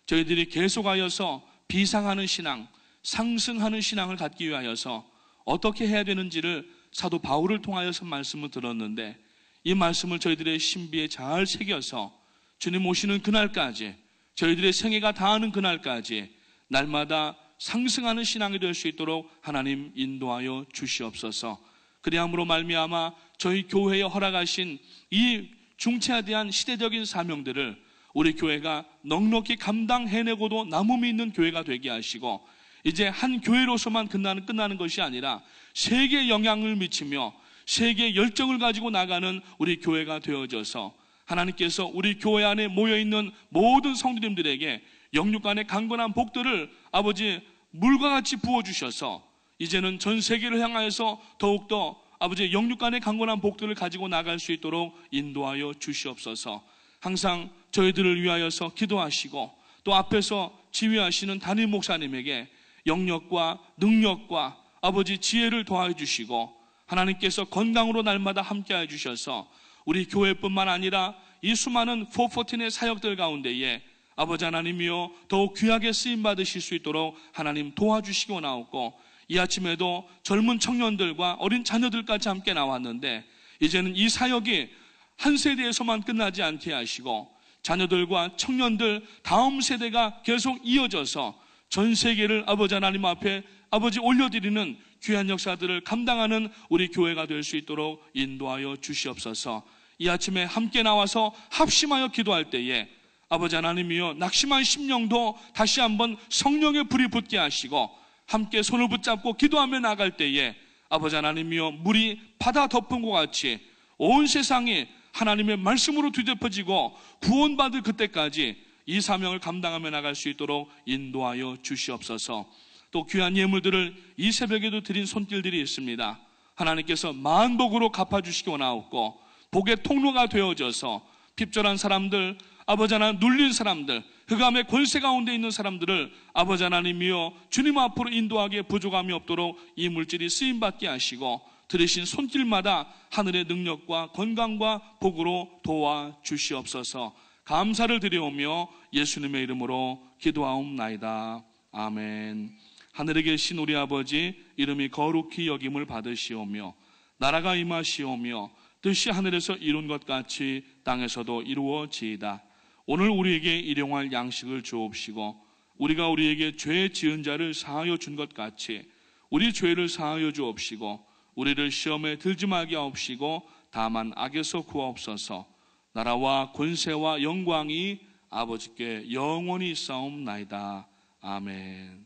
저희들이 계속하여서 비상하는 신앙, 상승하는 신앙을 갖기 위하여서 어떻게 해야 되는지를 사도 바울을 통하여서 말씀을 들었는데, 이 말씀을 저희들의 신비에 잘 새겨서 주님 오시는 그날까지, 저희들의 생애가 다하는 그날까지 날마다 상승하는 신앙이 될 수 있도록 하나님 인도하여 주시옵소서. 그리함으로 말미암아 저희 교회에 허락하신 이 중체에 대한 시대적인 사명들을 우리 교회가 넉넉히 감당해내고도 남음이 있는 교회가 되게 하시고, 이제 한 교회로서만 끝나는 것이 아니라 세계에 영향을 미치며 세계의 열정을 가지고 나가는 우리 교회가 되어져서 하나님께서 우리 교회 안에 모여있는 모든 성도님들에게 영육간의 강건한 복들을 아버지 물과 같이 부어주셔서 이제는 전 세계를 향하여서 더욱더 아버지 영육간의 강건한 복들을 가지고 나갈 수 있도록 인도하여 주시옵소서. 항상 저희들을 위하여서 기도하시고 또 앞에서 지휘하시는 담임 목사님에게 영역과 능력과 아버지 지혜를 더하여 주시고, 하나님께서 건강으로 날마다 함께해 주셔서 우리 교회뿐만 아니라 이 수많은 414의 사역들 가운데에 아버지 하나님이여 더욱 귀하게 쓰임받으실 수 있도록 하나님 도와주시기 원하옵고, 이 아침에도 젊은 청년들과 어린 자녀들까지 함께 나왔는데 이제는 이 사역이 한 세대에서만 끝나지 않게 하시고 자녀들과 청년들 다음 세대가 계속 이어져서 전 세계를 아버지 하나님 앞에 아버지 올려드리는 귀한 역사들을 감당하는 우리 교회가 될 수 있도록 인도하여 주시옵소서. 이 아침에 함께 나와서 합심하여 기도할 때에 아버지 하나님이여 낙심한 심령도 다시 한번 성령의 불이 붙게 하시고 함께 손을 붙잡고 기도하며 나갈 때에 아버지 하나님이여 물이 바다 덮은 것 같이 온 세상이 하나님의 말씀으로 뒤덮어지고 구원받을 그때까지 이 사명을 감당하며 나갈 수 있도록 인도하여 주시옵소서. 또 귀한 예물들을 이 새벽에도 드린 손길들이 있습니다. 하나님께서 만복으로 갚아주시기 원하옵고 복의 통로가 되어져서 핍절한 사람들, 아버지 하나님 눌린 사람들, 흑암의 권세 가운데 있는 사람들을 아버지 하나님이여 주님 앞으로 인도하기에 부족함이 없도록 이 물질이 쓰임받게 하시고 들으신 손길마다 하늘의 능력과 건강과 복으로 도와주시옵소서. 감사를 드려오며 예수님의 이름으로 기도하옵나이다. 아멘. 하늘에 계신 우리 아버지 이름이 거룩히 여김을 받으시오며 나라가 임하시오며 뜻이 하늘에서 이룬 것 같이 땅에서도 이루어지이다. 오늘 우리에게 일용할 양식을 주옵시고 우리가 우리에게 죄 지은 자를 사하여 준 것 같이 우리 죄를 사하여 주옵시고 우리를 시험에 들지 말게 하옵시고 다만 악에서 구하옵소서. 나라와 권세와 영광이 아버지께 영원히 있사옵나이다. 아멘.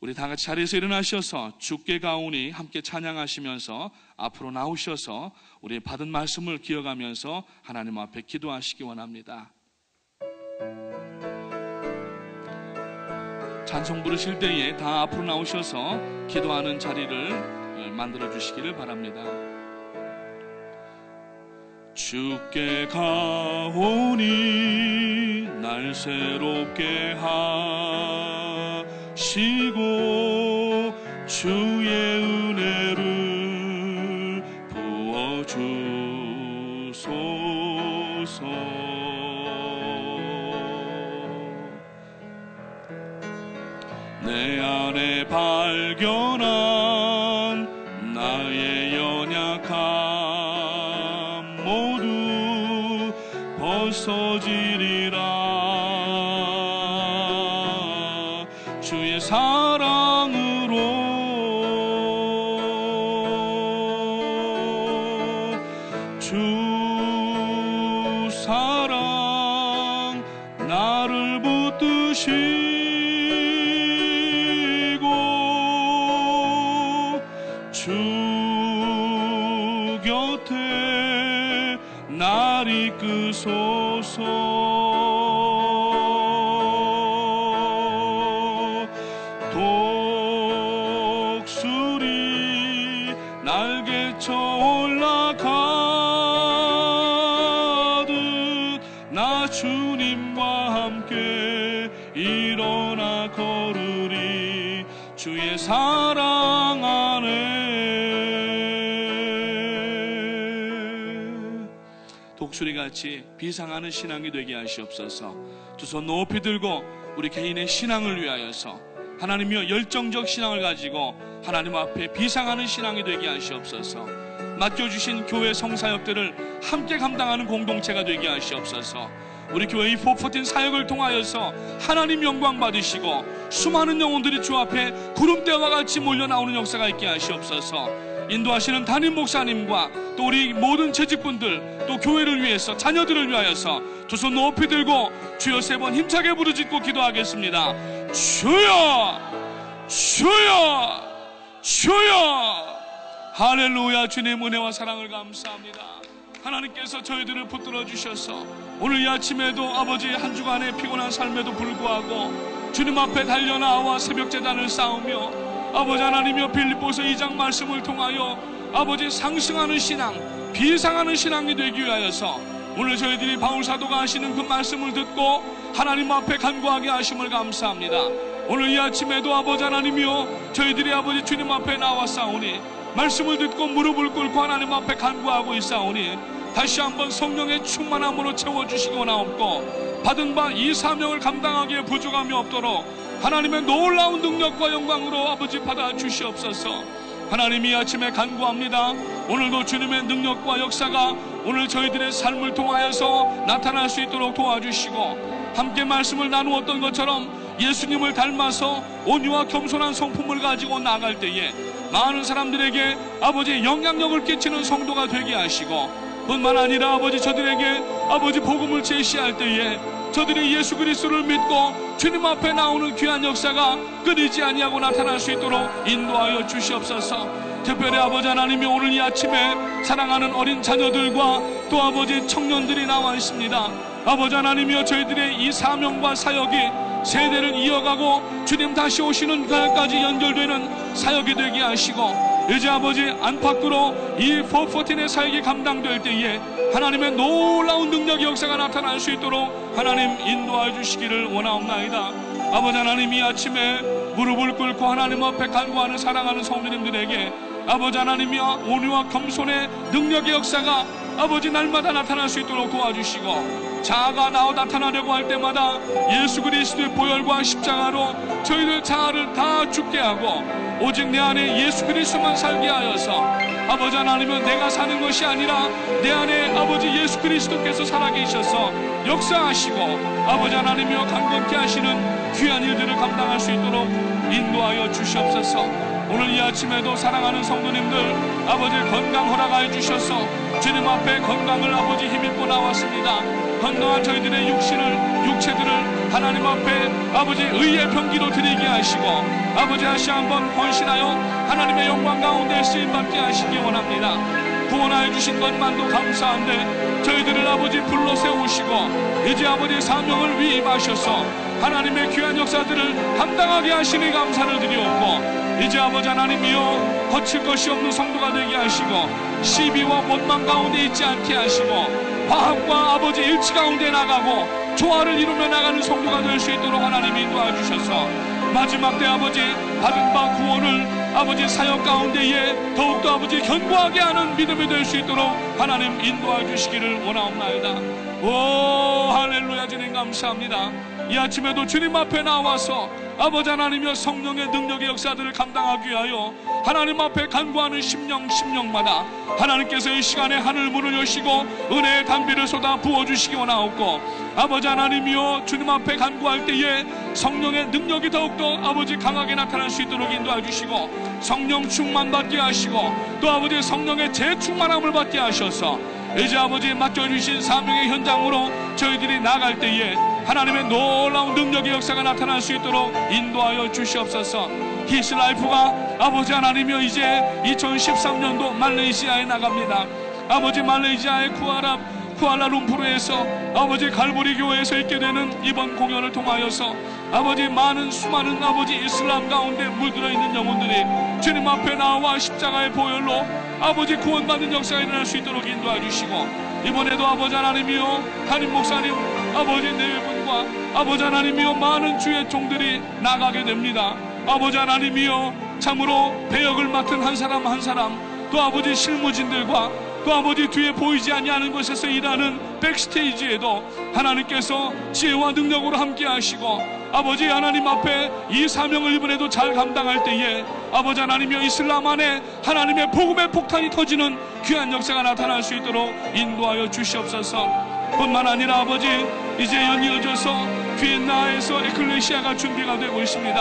우리 다 같이 자리에서 일어나셔서 주께 가오니 함께 찬양하시면서 앞으로 나오셔서 우리 받은 말씀을 기억하면서 하나님 앞에 기도하시기 원합니다. 찬송 부르실 때에 다 앞으로 나오셔서 기도하는 자리를 만들어 주시기를 바랍니다. 주께 가오니 날 새롭게 하시고 주의 은혜를 부어주소서. 내 안에 발견한 나의 연약함 모두 벗어지리라. 주의 사랑으로 주 사랑 나를 붙드시 주 곁에 날 이끄소서. 독수리 날개쳐 올라가듯 나 주님과 함께 일어나 걸으리. 주의 사랑 안에 독수리같이 비상하는 신앙이 되게 하시옵소서. 두 손 높이 들고 우리 개인의 신앙을 위하여서 하나님이여 열정적 신앙을 가지고 하나님 앞에 비상하는 신앙이 되게 하시옵소서. 맡겨주신 교회 성사역들을 함께 감당하는 공동체가 되게 하시옵소서. 우리 교회의 414 사역을 통하여서 하나님 영광 받으시고 수많은 영혼들이 주 앞에 구름대와 같이 몰려 나오는 역사가 있게 하시옵소서. 인도하시는 담임 목사님과 또 우리 모든 재직분들 또 교회를 위해서 자녀들을 위하여서 두 손 높이 들고 주여 3번 힘차게 부르짖고 기도하겠습니다. 주여 주여 주여. 할렐루야. 주님 은혜와 사랑을 감사합니다. 하나님께서 저희들을 붙들어 주셔서 오늘 이 아침에도 아버지 한 주간의 피곤한 삶에도 불구하고 주님 앞에 달려나와 새벽제단을 쌓으며 아버지 하나님이여 빌립보서 2장 말씀을 통하여 아버지 상승하는 신앙, 비상하는 신앙이 되기 위하여서 오늘 저희들이 바울사도가 하시는 그 말씀을 듣고 하나님 앞에 간구하게 하심을 감사합니다. 오늘 이 아침에도 아버지 하나님이여 저희들이 아버지 주님 앞에 나왔사오니 말씀을 듣고 무릎을 꿇고 하나님 앞에 간구하고 있사오니 다시 한번 성령의 충만함으로 채워주시기 원하옵고 받은 바 이 사명을 감당하기에 부족함이 없도록 하나님의 놀라운 능력과 영광으로 아버지 받아 주시옵소서. 하나님 이 아침에 간구합니다. 오늘도 주님의 능력과 역사가 오늘 저희들의 삶을 통하여서 나타날 수 있도록 도와주시고 함께 말씀을 나누었던 것처럼 예수님을 닮아서 온유와 겸손한 성품을 가지고 나갈 때에 많은 사람들에게 아버지 영향력을 끼치는 성도가 되게 하시고 뿐만 아니라 아버지 저들에게 아버지 복음을 제시할 때에 저들이 예수 그리스도를 믿고 주님 앞에 나오는 귀한 역사가 끊이지 아니하고 나타날 수 있도록 인도하여 주시옵소서. 특별히 아버지 하나님이 오늘 이 아침에 사랑하는 어린 자녀들과 또 아버지 청년들이 나와 있습니다. 아버지 하나님이여 저희들의 이 사명과 사역이 세대를 이어가고 주님 다시 오시는 그날까지 연결되는 사역이 되게 하시고 이제 아버지 안팎으로 이 414의 사역이 감당될 때에 하나님의 놀라운 능력의 역사가 나타날 수 있도록 하나님 인도하여 주시기를 원하옵나이다. 아버지 하나님 이 아침에 무릎을 꿇고 하나님 앞에 간구하는 사랑하는 성도님들에게 아버지 하나님이여 온유와 겸손의 능력의 역사가 아버지 날마다 나타날 수 있도록 도와주시고 자아가 나와 나타나려고 할 때마다 예수 그리스도의 보혈과 십자가로 저희들 자아를 다 죽게 하고 오직 내 안에 예수 그리스도만 살게 하여서 아버지 하나님은 내가 사는 것이 아니라 내 안에 아버지 예수 그리스도께서 살아계셔서 역사하시고 아버지 하나님이여 강건케 하시는 귀한 일들을 감당할 수 있도록 인도하여 주시옵소서. 오늘 이 아침에도 사랑하는 성도님들 아버지 건강 허락하여 주셔서 주님 앞에 건강을 아버지 힘입고 나왔습니다. 건강한 저희들의 육체들을 하나님 앞에 아버지 의의 병기로 드리게 하시고 아버지 다시 한번 헌신하여 하나님의 영광 가운데 쓰임받게 하시기 원합니다. 구원하여 주신 것만도 감사한데 저희들을 아버지 불러 세우시고 이제 아버지 사명을 위임하셔서 하나님의 귀한 역사들을 감당하게 하시니 감사를 드리옵고, 이제 아버지 하나님이여 거칠 것이 없는 성도가 되게 하시고, 시비와 원망 가운데 있지 않게 하시고, 화합과 아버지 일치 가운데 나가고 조화를 이루며 나가는 성도가 될 수 있도록 하나님이 도와주셔서, 마지막 때 아버지 받은 바 구원을 아버지 사역 가운데에 더욱더 아버지 견고하게 하는 믿음이 될 수 있도록 하나님 인도해 주시기를 원하옵나이다. 오 할렐루야. 주님 감사합니다. 이 아침에도 주님 앞에 나와서 아버지 하나님이여 성령의 능력의 역사들을 감당하기 위하여 하나님 앞에 간구하는 심령마다 하나님께서 이 시간에 하늘 문을 여시고 은혜의 단비를 쏟아 부어주시기 원하옵고, 아버지 하나님이여 주님 앞에 간구할 때에 성령의 능력이 더욱더 아버지 강하게 나타날 수 있도록 인도해 주시고, 성령 충만 받게 하시고, 또 아버지 성령의 재충만함을 받게 하셔서 이제 아버지 맡겨주신 사명의 현장으로 저희들이 나갈 때에 하나님의 놀라운 능력의 역사가 나타날 수 있도록 인도하여 주시옵소서. 히스라이프가 아버지 하나님이여 이제 2013년도 말레이시아에 나갑니다. 아버지 말레이시아의 쿠알라룸푸르에서 아버지 갈보리 교회에서 있게 되는 이번 공연을 통하여서 아버지 수많은 아버지 이슬람 가운데 물들어 있는 영혼들이 주님 앞에 나와 십자가의 보혈로 아버지 구원받는 역사가 일어날 수 있도록 인도해 주시고, 이번에도 아버지 하나님이여 담임 목사님 아버지 내외분과 아버지 하나님이여 많은 주의 종들이 나가게 됩니다. 아버지 하나님이여 참으로 배역을 맡은 한 사람 한 사람, 또 아버지 실무진들과 또 아버지 뒤에 보이지 아니하는 곳에서 일하는 백스테이지에도 하나님께서 지혜와 능력으로 함께 하시고, 아버지 하나님 앞에 이 사명을 이번에도 잘 감당할 때에 아버지 하나님이여 이슬람 안에 하나님의 복음의 폭탄이 터지는 귀한 역사가 나타날 수 있도록 인도하여 주시옵소서. 뿐만 아니라 아버지 이제 연이어져서 비엔나에서 에클레시아가 준비가 되고 있습니다.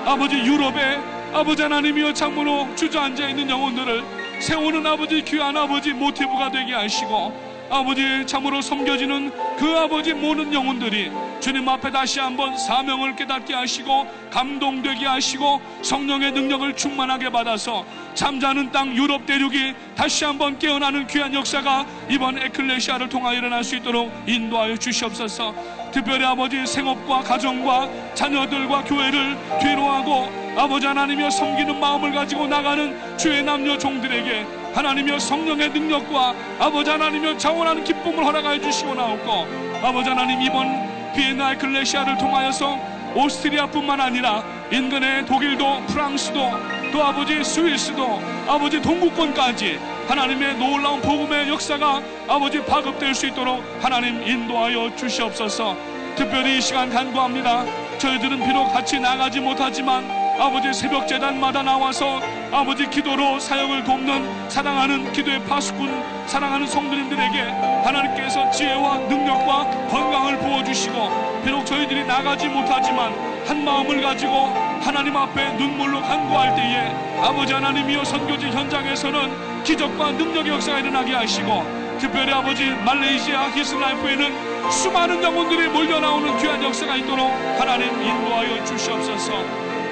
아버지 유럽에 아버지 하나님이여 참으로 주저앉아 있는 영혼들을 세우는 아버지 귀한 아버지 모티브가 되게 하시고, 아버지 참으로 섬겨지는 그 아버지 모든 영혼들이 주님 앞에 다시 한번 사명을 깨닫게 하시고 감동되게 하시고 성령의 능력을 충만하게 받아서 잠자는 땅 유럽 대륙이 다시 한번 깨어나는 귀한 역사가 이번 에클레시아를 통하여 일어날 수 있도록 인도하여 주시옵소서. 특별히 아버지 생업과 가정과 자녀들과 교회를 뒤로하고 아버지 하나님이여 섬기는 마음을 가지고 나가는 주의 남녀 종들에게 하나님이여 성령의 능력과 아버지 하나님이여 자원하는 기쁨을 허락하여 주시고 나옵고, 아버지 하나님 이번 비엔나 에클레시아를 통하여서 오스트리아뿐만 아니라 인근의 독일도 프랑스도 또 아버지 스위스도 아버지 동구권까지 하나님의 놀라운 복음의 역사가 아버지 파급될 수 있도록 하나님 인도하여 주시옵소서. 특별히 이 시간 간구합니다. 저희들은 비록 같이 나가지 못하지만 아버지 새벽 제단마다 나와서 아버지 기도로 사역을 돕는 사랑하는 기도의 파수꾼 사랑하는 성도님들에게 하나님께서 지혜와 능력과 건강을 부어주시고, 비록 저희들이 나가지 못하지만 한 마음을 가지고 하나님 앞에 눈물로 간구할 때에 아버지 하나님이여 선교지 현장에서는 기적과 능력의 역사가 일어나게 하시고, 특별히 아버지 말레이시아 히스라이프에는 수많은 영혼들이 몰려나오는 귀한 역사가 있도록 하나님 인도하여 주시옵소서.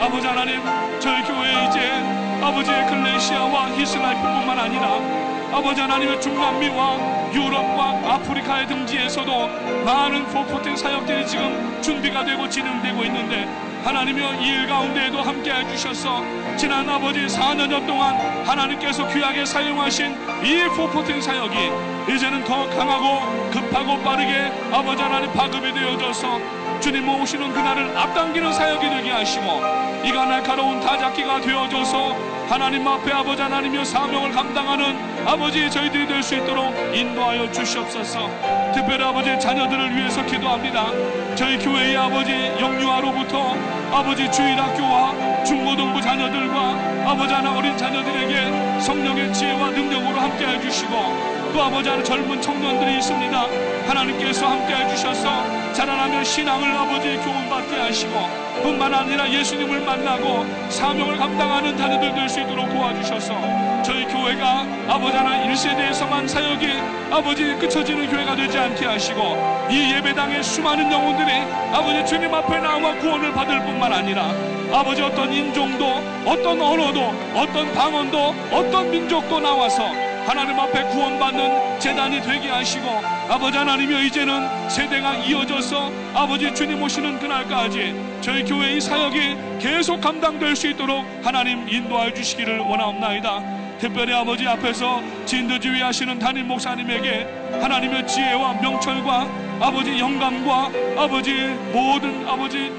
아버지 하나님 저희 교회에 이제 아버지 에클레시아와 히스라이프뿐만 아니라 아버지 하나님의 중남미와 유럽과 아프리카의 등지에서도 많은 포포팅 사역들이 지금 준비가 되고 진행되고 있는데, 하나님이여 이 일 가운데에도 함께 해주셔서 지난 아버지 4년여 동안 하나님께서 귀하게 사용하신 이 포포팅 사역이 이제는 더 강하고 급하고 빠르게 아버지 하나님 파급이 되어져서 주님 오시는 그날을 앞당기는 사역이 되게 하시고, 이가 날카로운 타작기가 되어져서 하나님 앞에 아버지 하나님이여 사명을 감당하는 아버지 저희들이 될 수 있도록 인도하여 주시옵소서. 특별히 아버지 자녀들을 위해서 기도합니다. 저희 교회의 아버지 영유아로부터 아버지 주일학교와 중고등부 자녀들과 아버지 하나 어린 자녀들에게 성령의 지혜와 능력으로 함께 해주시고, 또 아버지 하나 젊은 청년들이 있습니다. 하나님께서 함께 해주셔서 자라나면 신앙을 아버지 교훈받게 하시고, 뿐만 아니라 예수님을 만나고 사명을 감당하는 자녀들 될 수 있도록 도와주셔서 저희 교회가 아버지 하나 1세대에서만 사역이 아버지 그쳐지는 교회가 되지 않게 하시고, 이 예배당의 수많은 영혼들이 아버지 주님 앞에 나와 구원을 받을 뿐만 아니라 아버지 어떤 인종도 어떤 언어도 어떤 방언도 어떤 민족도 나와서 하나님 앞에 구원받는 제단이 되게 하시고, 아버지 하나님이여, 이제는 세대가 이어져서 아버지 주님 오시는 그날까지 저희 교회의 사역이 계속 감당될 수 있도록 하나님 인도하여 주시기를 원하옵나이다. 특별히 아버지 앞에서 진두지휘 하시는 담임 목사님에게 하나님의 지혜와 명철과 아버지 영감과 아버지 모든 아버지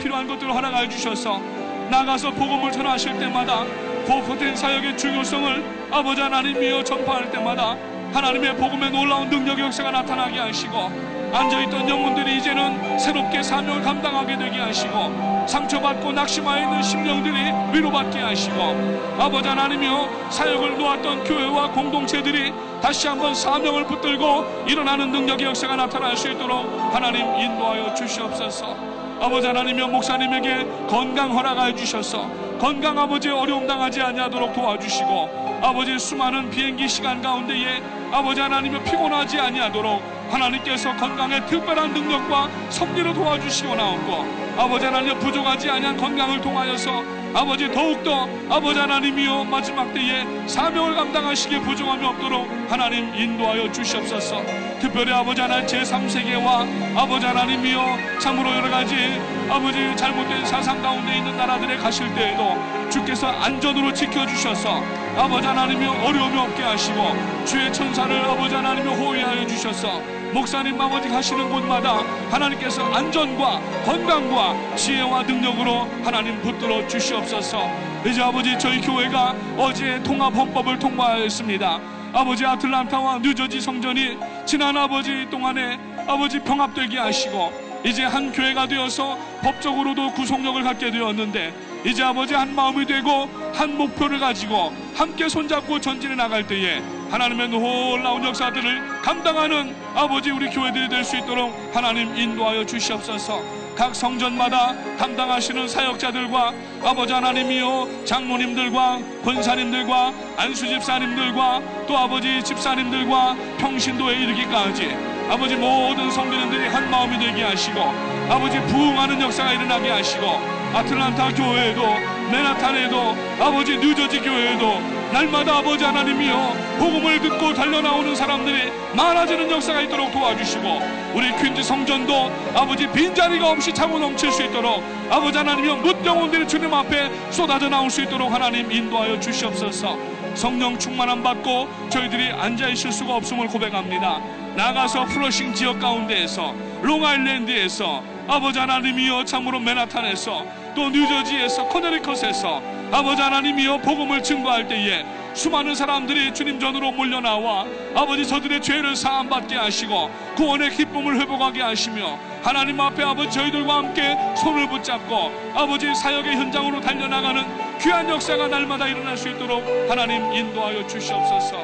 필요한 것들을 허락하여 주셔서 나가서 복음을 전하실 때마다 보포된 사역의 중요성을 아버지 하나님이여 전파할 때마다 하나님의 복음의 놀라운 능력의 역사가 나타나게 하시고, 앉아있던 영혼들이 이제는 새롭게 사명을 감당하게 되게 하시고, 상처받고 낙심하여 있는 심령들이 위로받게 하시고, 아버지 하나님이여, 사역을 놓았던 교회와 공동체들이 다시 한번 사명을 붙들고 일어나는 능력의 역사가 나타날 수 있도록 하나님 인도하여 주시옵소서. 아버지 하나님이여, 목사님에게 건강 허락하여 주셔서 건강 아버지의 어려움 당하지 아니하도록 도와주시고, 아버지 수많은 비행기 시간 가운데에 아버지 하나님이여 피곤하지 아니하도록 하나님께서 건강의 특별한 능력과 섭리로 도와주시고 나오고, 아버지 하나님 부족하지 아니한 건강을 통하여서 아버지 더욱더 아버지 하나님이여 마지막 때에 사명을 감당하시기에 부족함이 없도록 하나님 인도하여 주시옵소서. 특별히 아버지 하나님 제3세계와 아버지 하나님이여 참으로 여러가지 아버지 잘못된 사상 가운데 있는 나라들에 가실 때에도 주께서 안전으로 지켜주셔서 아버지 하나님이여 어려움이 없게 하시고, 주의 천사를 아버지 하나님이여 호위하여 주셔서 목사님 아버지 가시는 곳마다 하나님께서 안전과 건강과 지혜와 능력으로 하나님 붙들어 주시옵소서. 이제 아버지 저희 교회가 어제 통합헌법을 통과하였습니다. 아버지 아틀란타와 뉴저지 성전이 지난 아버지 동안에 아버지 병합되게 하시고, 이제 한 교회가 되어서 법적으로도 구속력을 갖게 되었는데, 이제 아버지 한 마음이 되고 한 목표를 가지고 함께 손잡고 전진해 나갈 때에 하나님의 놀라운 역사들을 감당하는 아버지 우리 교회들이 될 수 있도록 하나님 인도하여 주시옵소서. 각 성전마다 담당하시는 사역자들과 아버지 하나님이여 장로님들과 권사님들과 안수집사님들과 또 아버지 집사님들과 평신도에 이르기까지 아버지 모든 성도님들이 한 마음이 되게 하시고, 아버지 부흥하는 역사가 일어나게 하시고, 아틀란타 교회에도 맨하탄에도 아버지 뉴저지 교회에도 날마다 아버지 하나님이여 복음을 듣고 달려나오는 사람들이 많아지는 역사가 있도록 도와주시고, 우리 퀸즈 성전도 아버지 빈자리가 없이 차고 넘칠 수 있도록 아버지 하나님이여 뭇영혼들이 주님 앞에 쏟아져 나올 수 있도록 하나님 인도하여 주시옵소서. 성령 충만함 받고 저희들이 앉아있을 수가 없음을 고백합니다. 나가서 플러싱 지역 가운데에서 롱아일랜드에서 아버지 하나님이여 참으로 맨하탄에서 또 뉴저지에서 커네리컷에서 아버지 하나님이여 복음을 증거할 때에 수많은 사람들이 주님 전으로 몰려나와 아버지 저들의 죄를 사함받게 하시고 구원의 기쁨을 회복하게 하시며, 하나님 앞에 아버지 저희들과 함께 손을 붙잡고 아버지 사역의 현장으로 달려나가는 귀한 역사가 날마다 일어날 수 있도록 하나님 인도하여 주시옵소서.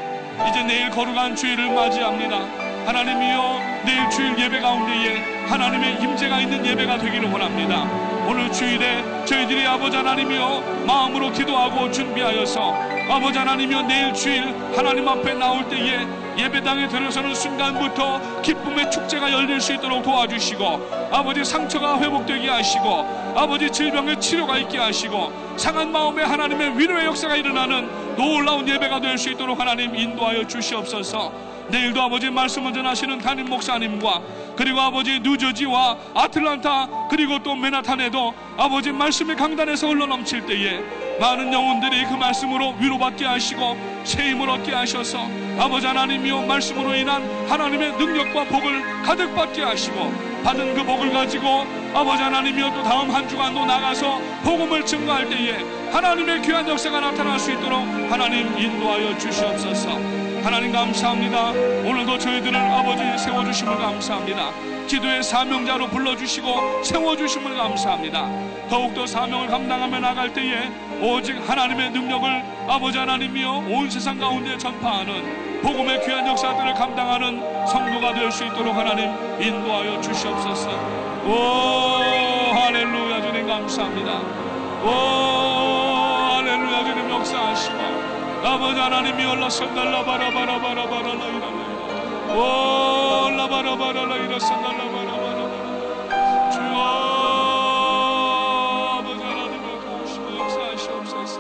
이제 내일 거룩한 주일을 맞이합니다. 하나님이여 내일 주일 예배 가운데에 하나님의 임재가 있는 예배가 되기를 원합니다. 오늘 주일에 저희들이 아버지 하나님이여 마음으로 기도하고 준비하여서 아버지 하나님이여 내일 주일 하나님 앞에 나올 때에 예배당에 들어서는 순간부터 기쁨의 축제가 열릴 수 있도록 도와주시고, 아버지 상처가 회복되게 하시고, 아버지 질병의 치료가 있게 하시고, 상한 마음에 하나님의 위로의 역사가 일어나는 놀라운 예배가 될 수 있도록 하나님 인도하여 주시옵소서. 내일도 아버지 말씀을 전하시는 담임 목사님과 그리고 아버지 뉴저지와 아틀란타 그리고 또 맨하탄에도 아버지 말씀의 강단에서 흘러넘칠 때에 많은 영혼들이 그 말씀으로 위로받게 하시고 새 힘을 얻게 하셔서 아버지 하나님이여 말씀으로 인한 하나님의 능력과 복을 가득 받게 하시고, 받은 그 복을 가지고 아버지 하나님이여 또 다음 한 주간도 나가서 복음을 증거할 때에 하나님의 귀한 역사가 나타날 수 있도록 하나님 인도하여 주시옵소서. 하나님 감사합니다. 오늘도 저희들을 아버지 세워주심을 감사합니다. 기도의 사명자로 불러주시고 세워주심을 감사합니다. 더욱더 사명을 감당하며 나갈 때에 오직 하나님의 능력을 아버지 하나님이여 온 세상 가운데 전파하는 복음의 귀한 역사들을 감당하는 성도가 될 수 있도록 하나님 인도하여 주시옵소서. 오 할렐루야 주님 감사합니다. 오 할렐루야 주님 역사하시고, 아버지 하나님이 올라선달라바라바라바라바라라 이라라 오 라바라바라라 이라선달라바라바라바라 주여 아버지 하나님의 도우시고 역사하시옵소서.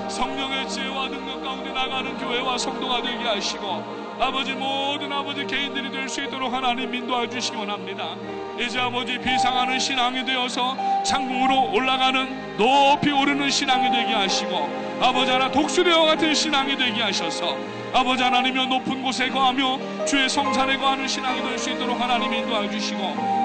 성령의 지혜와 능력 가운데 가운데 나가는 교회와 성도가 되게 하시고 아버지 모든 아버지 개인들이 될 수 있도록 하나님 인도해 주시기 원합니다. 이제 아버지 비상하는 신앙이 되어서 창궁으로 올라가는 높이 오르는 신앙이 되게 하시고 아버지 하나 독수리와 같은 신앙이 되게 하셔서 아버지 하나님이여 높은 곳에 거하며 주의 성산에 거하는 신앙이 될 수 있도록 하나님 인도해 주시고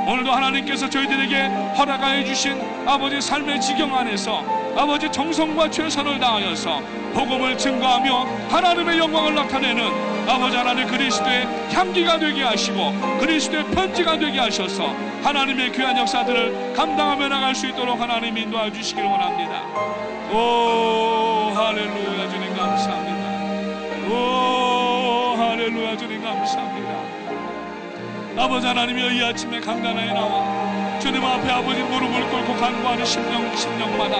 오늘도 하나님께서 저희들에게 허락하여 주신 아버지 삶의 지경 안에서 아버지 정성과 최선을 다하여서 복음을 증거하며 하나님의 영광을 나타내는 아버지 하나님 그리스도의 향기가 되게 하시고 그리스도의 편지가 되게 하셔서 하나님의 귀한 역사들을 감당하며 나갈 수 있도록 하나님 인도해 주시기를 원합니다. 오 할렐루야 주님 감사합니다. 오 할렐루야 주님 감사합니다. 아버지 하나님이여 이 아침에 강단에 나와 주님 앞에 아버지 무릎을 꿇고 간구하는 심령마다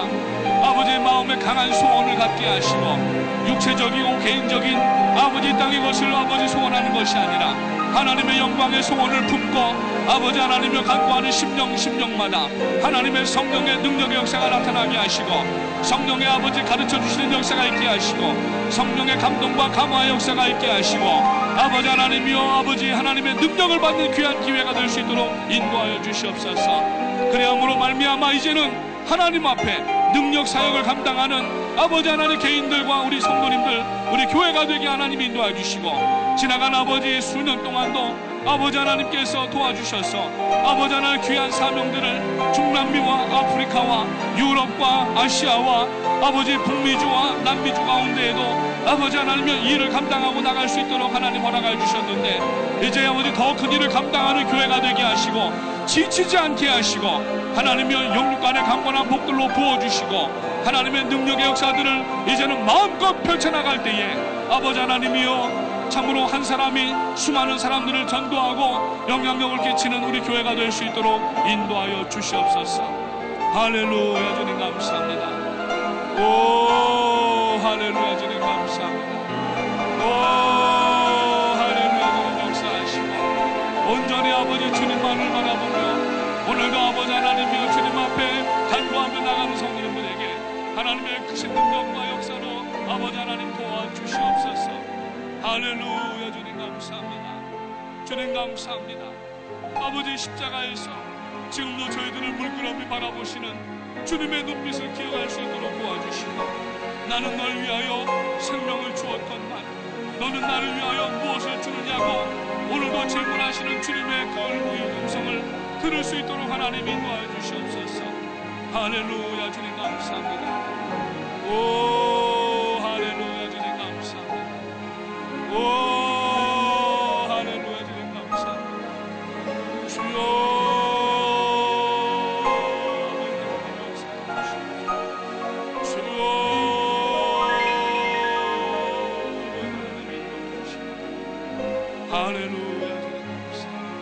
아버지의 마음에 강한 소원을 갖게 하시고 육체적이고 개인적인 아버지 땅의 것을 아버지 소원하는 것이 아니라 하나님의 영광의 소원을 품고 아버지 하나님을 간구하는 심령마다 하나님의 성령의 능력의 역사가 나타나게 하시고 성령의 아버지 가르쳐 주시는 역사가 있게 하시고 성령의 감동과 감화의 역사가 있게 하시고 아버지 하나님이여 아버지 하나님의 능력을 받는 귀한 기회가 될 수 있도록 인도하여 주시옵소서. 그래야므로 말미암아 이제는 하나님 앞에 능력 사역을 감당하는 아버지 하나님 개인들과 우리 성도님들 우리 교회가 되게 하나님 인도해 주시고 지나간 아버지 수년 동안도 아버지 하나님께서 도와주셔서 아버지 하나님 귀한 사명들을 중남미와 아프리카와 유럽과 아시아와 아버지 북미주와 남미주 가운데에도 아버지 하나님의 일을 감당하고 나갈 수 있도록 하나님 허락해 주셨는데 이제 아버지 더 큰 일을 감당하는 교회가 되게 하시고 지치지 않게 하시고 하나님의 영육간의 강건한 복들로 부어주시고 하나님의 능력의 역사들을 이제는 마음껏 펼쳐나갈 때에 아버지 하나님이여 참으로 한 사람이 수많은 사람들을 전도하고 영향력을 끼치는 우리 교회가 될 수 있도록 인도하여 주시옵소서. 할렐루야 주님 감사합니다. 오 할렐루야 주님 감사합니다. 오 할렐루야 주님 역사하시고 온전히 아버지 주님만을 바라보며 오늘도 아버지 하나님이여 주님 앞에 간구하며 나가는 성도님들에게 하나님의 크신 능력과 역사로 아버지 하나님 도와주시옵소서. 할렐루야 주님 감사합니다. 주님 감사합니다. 아버지 십자가에서 지금도 저희들을 물끄러미 바라보시는 주님의 눈빛을 기억할 수 있도록 도와주시고 나는 널 위하여 생명을 주었건만 너는 나를 위하여 무엇을 주느냐고 오늘도 질문하시는 주님의 그 음성을 들을 수 있도록 하나님 인도하여 주시옵소서. 할렐루야 주님 감사합니다. 오 할렐루야 주님 감사합니다. 오 할렐루야 주님 감사합니다. 주여 할렐루야 주님 감사합니다.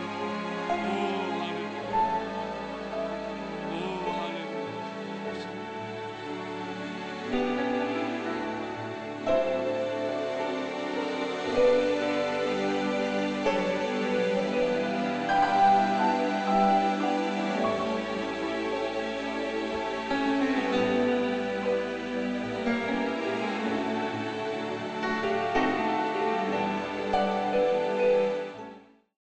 오 할렐루야 오 할렐루야 주님 감사합니다.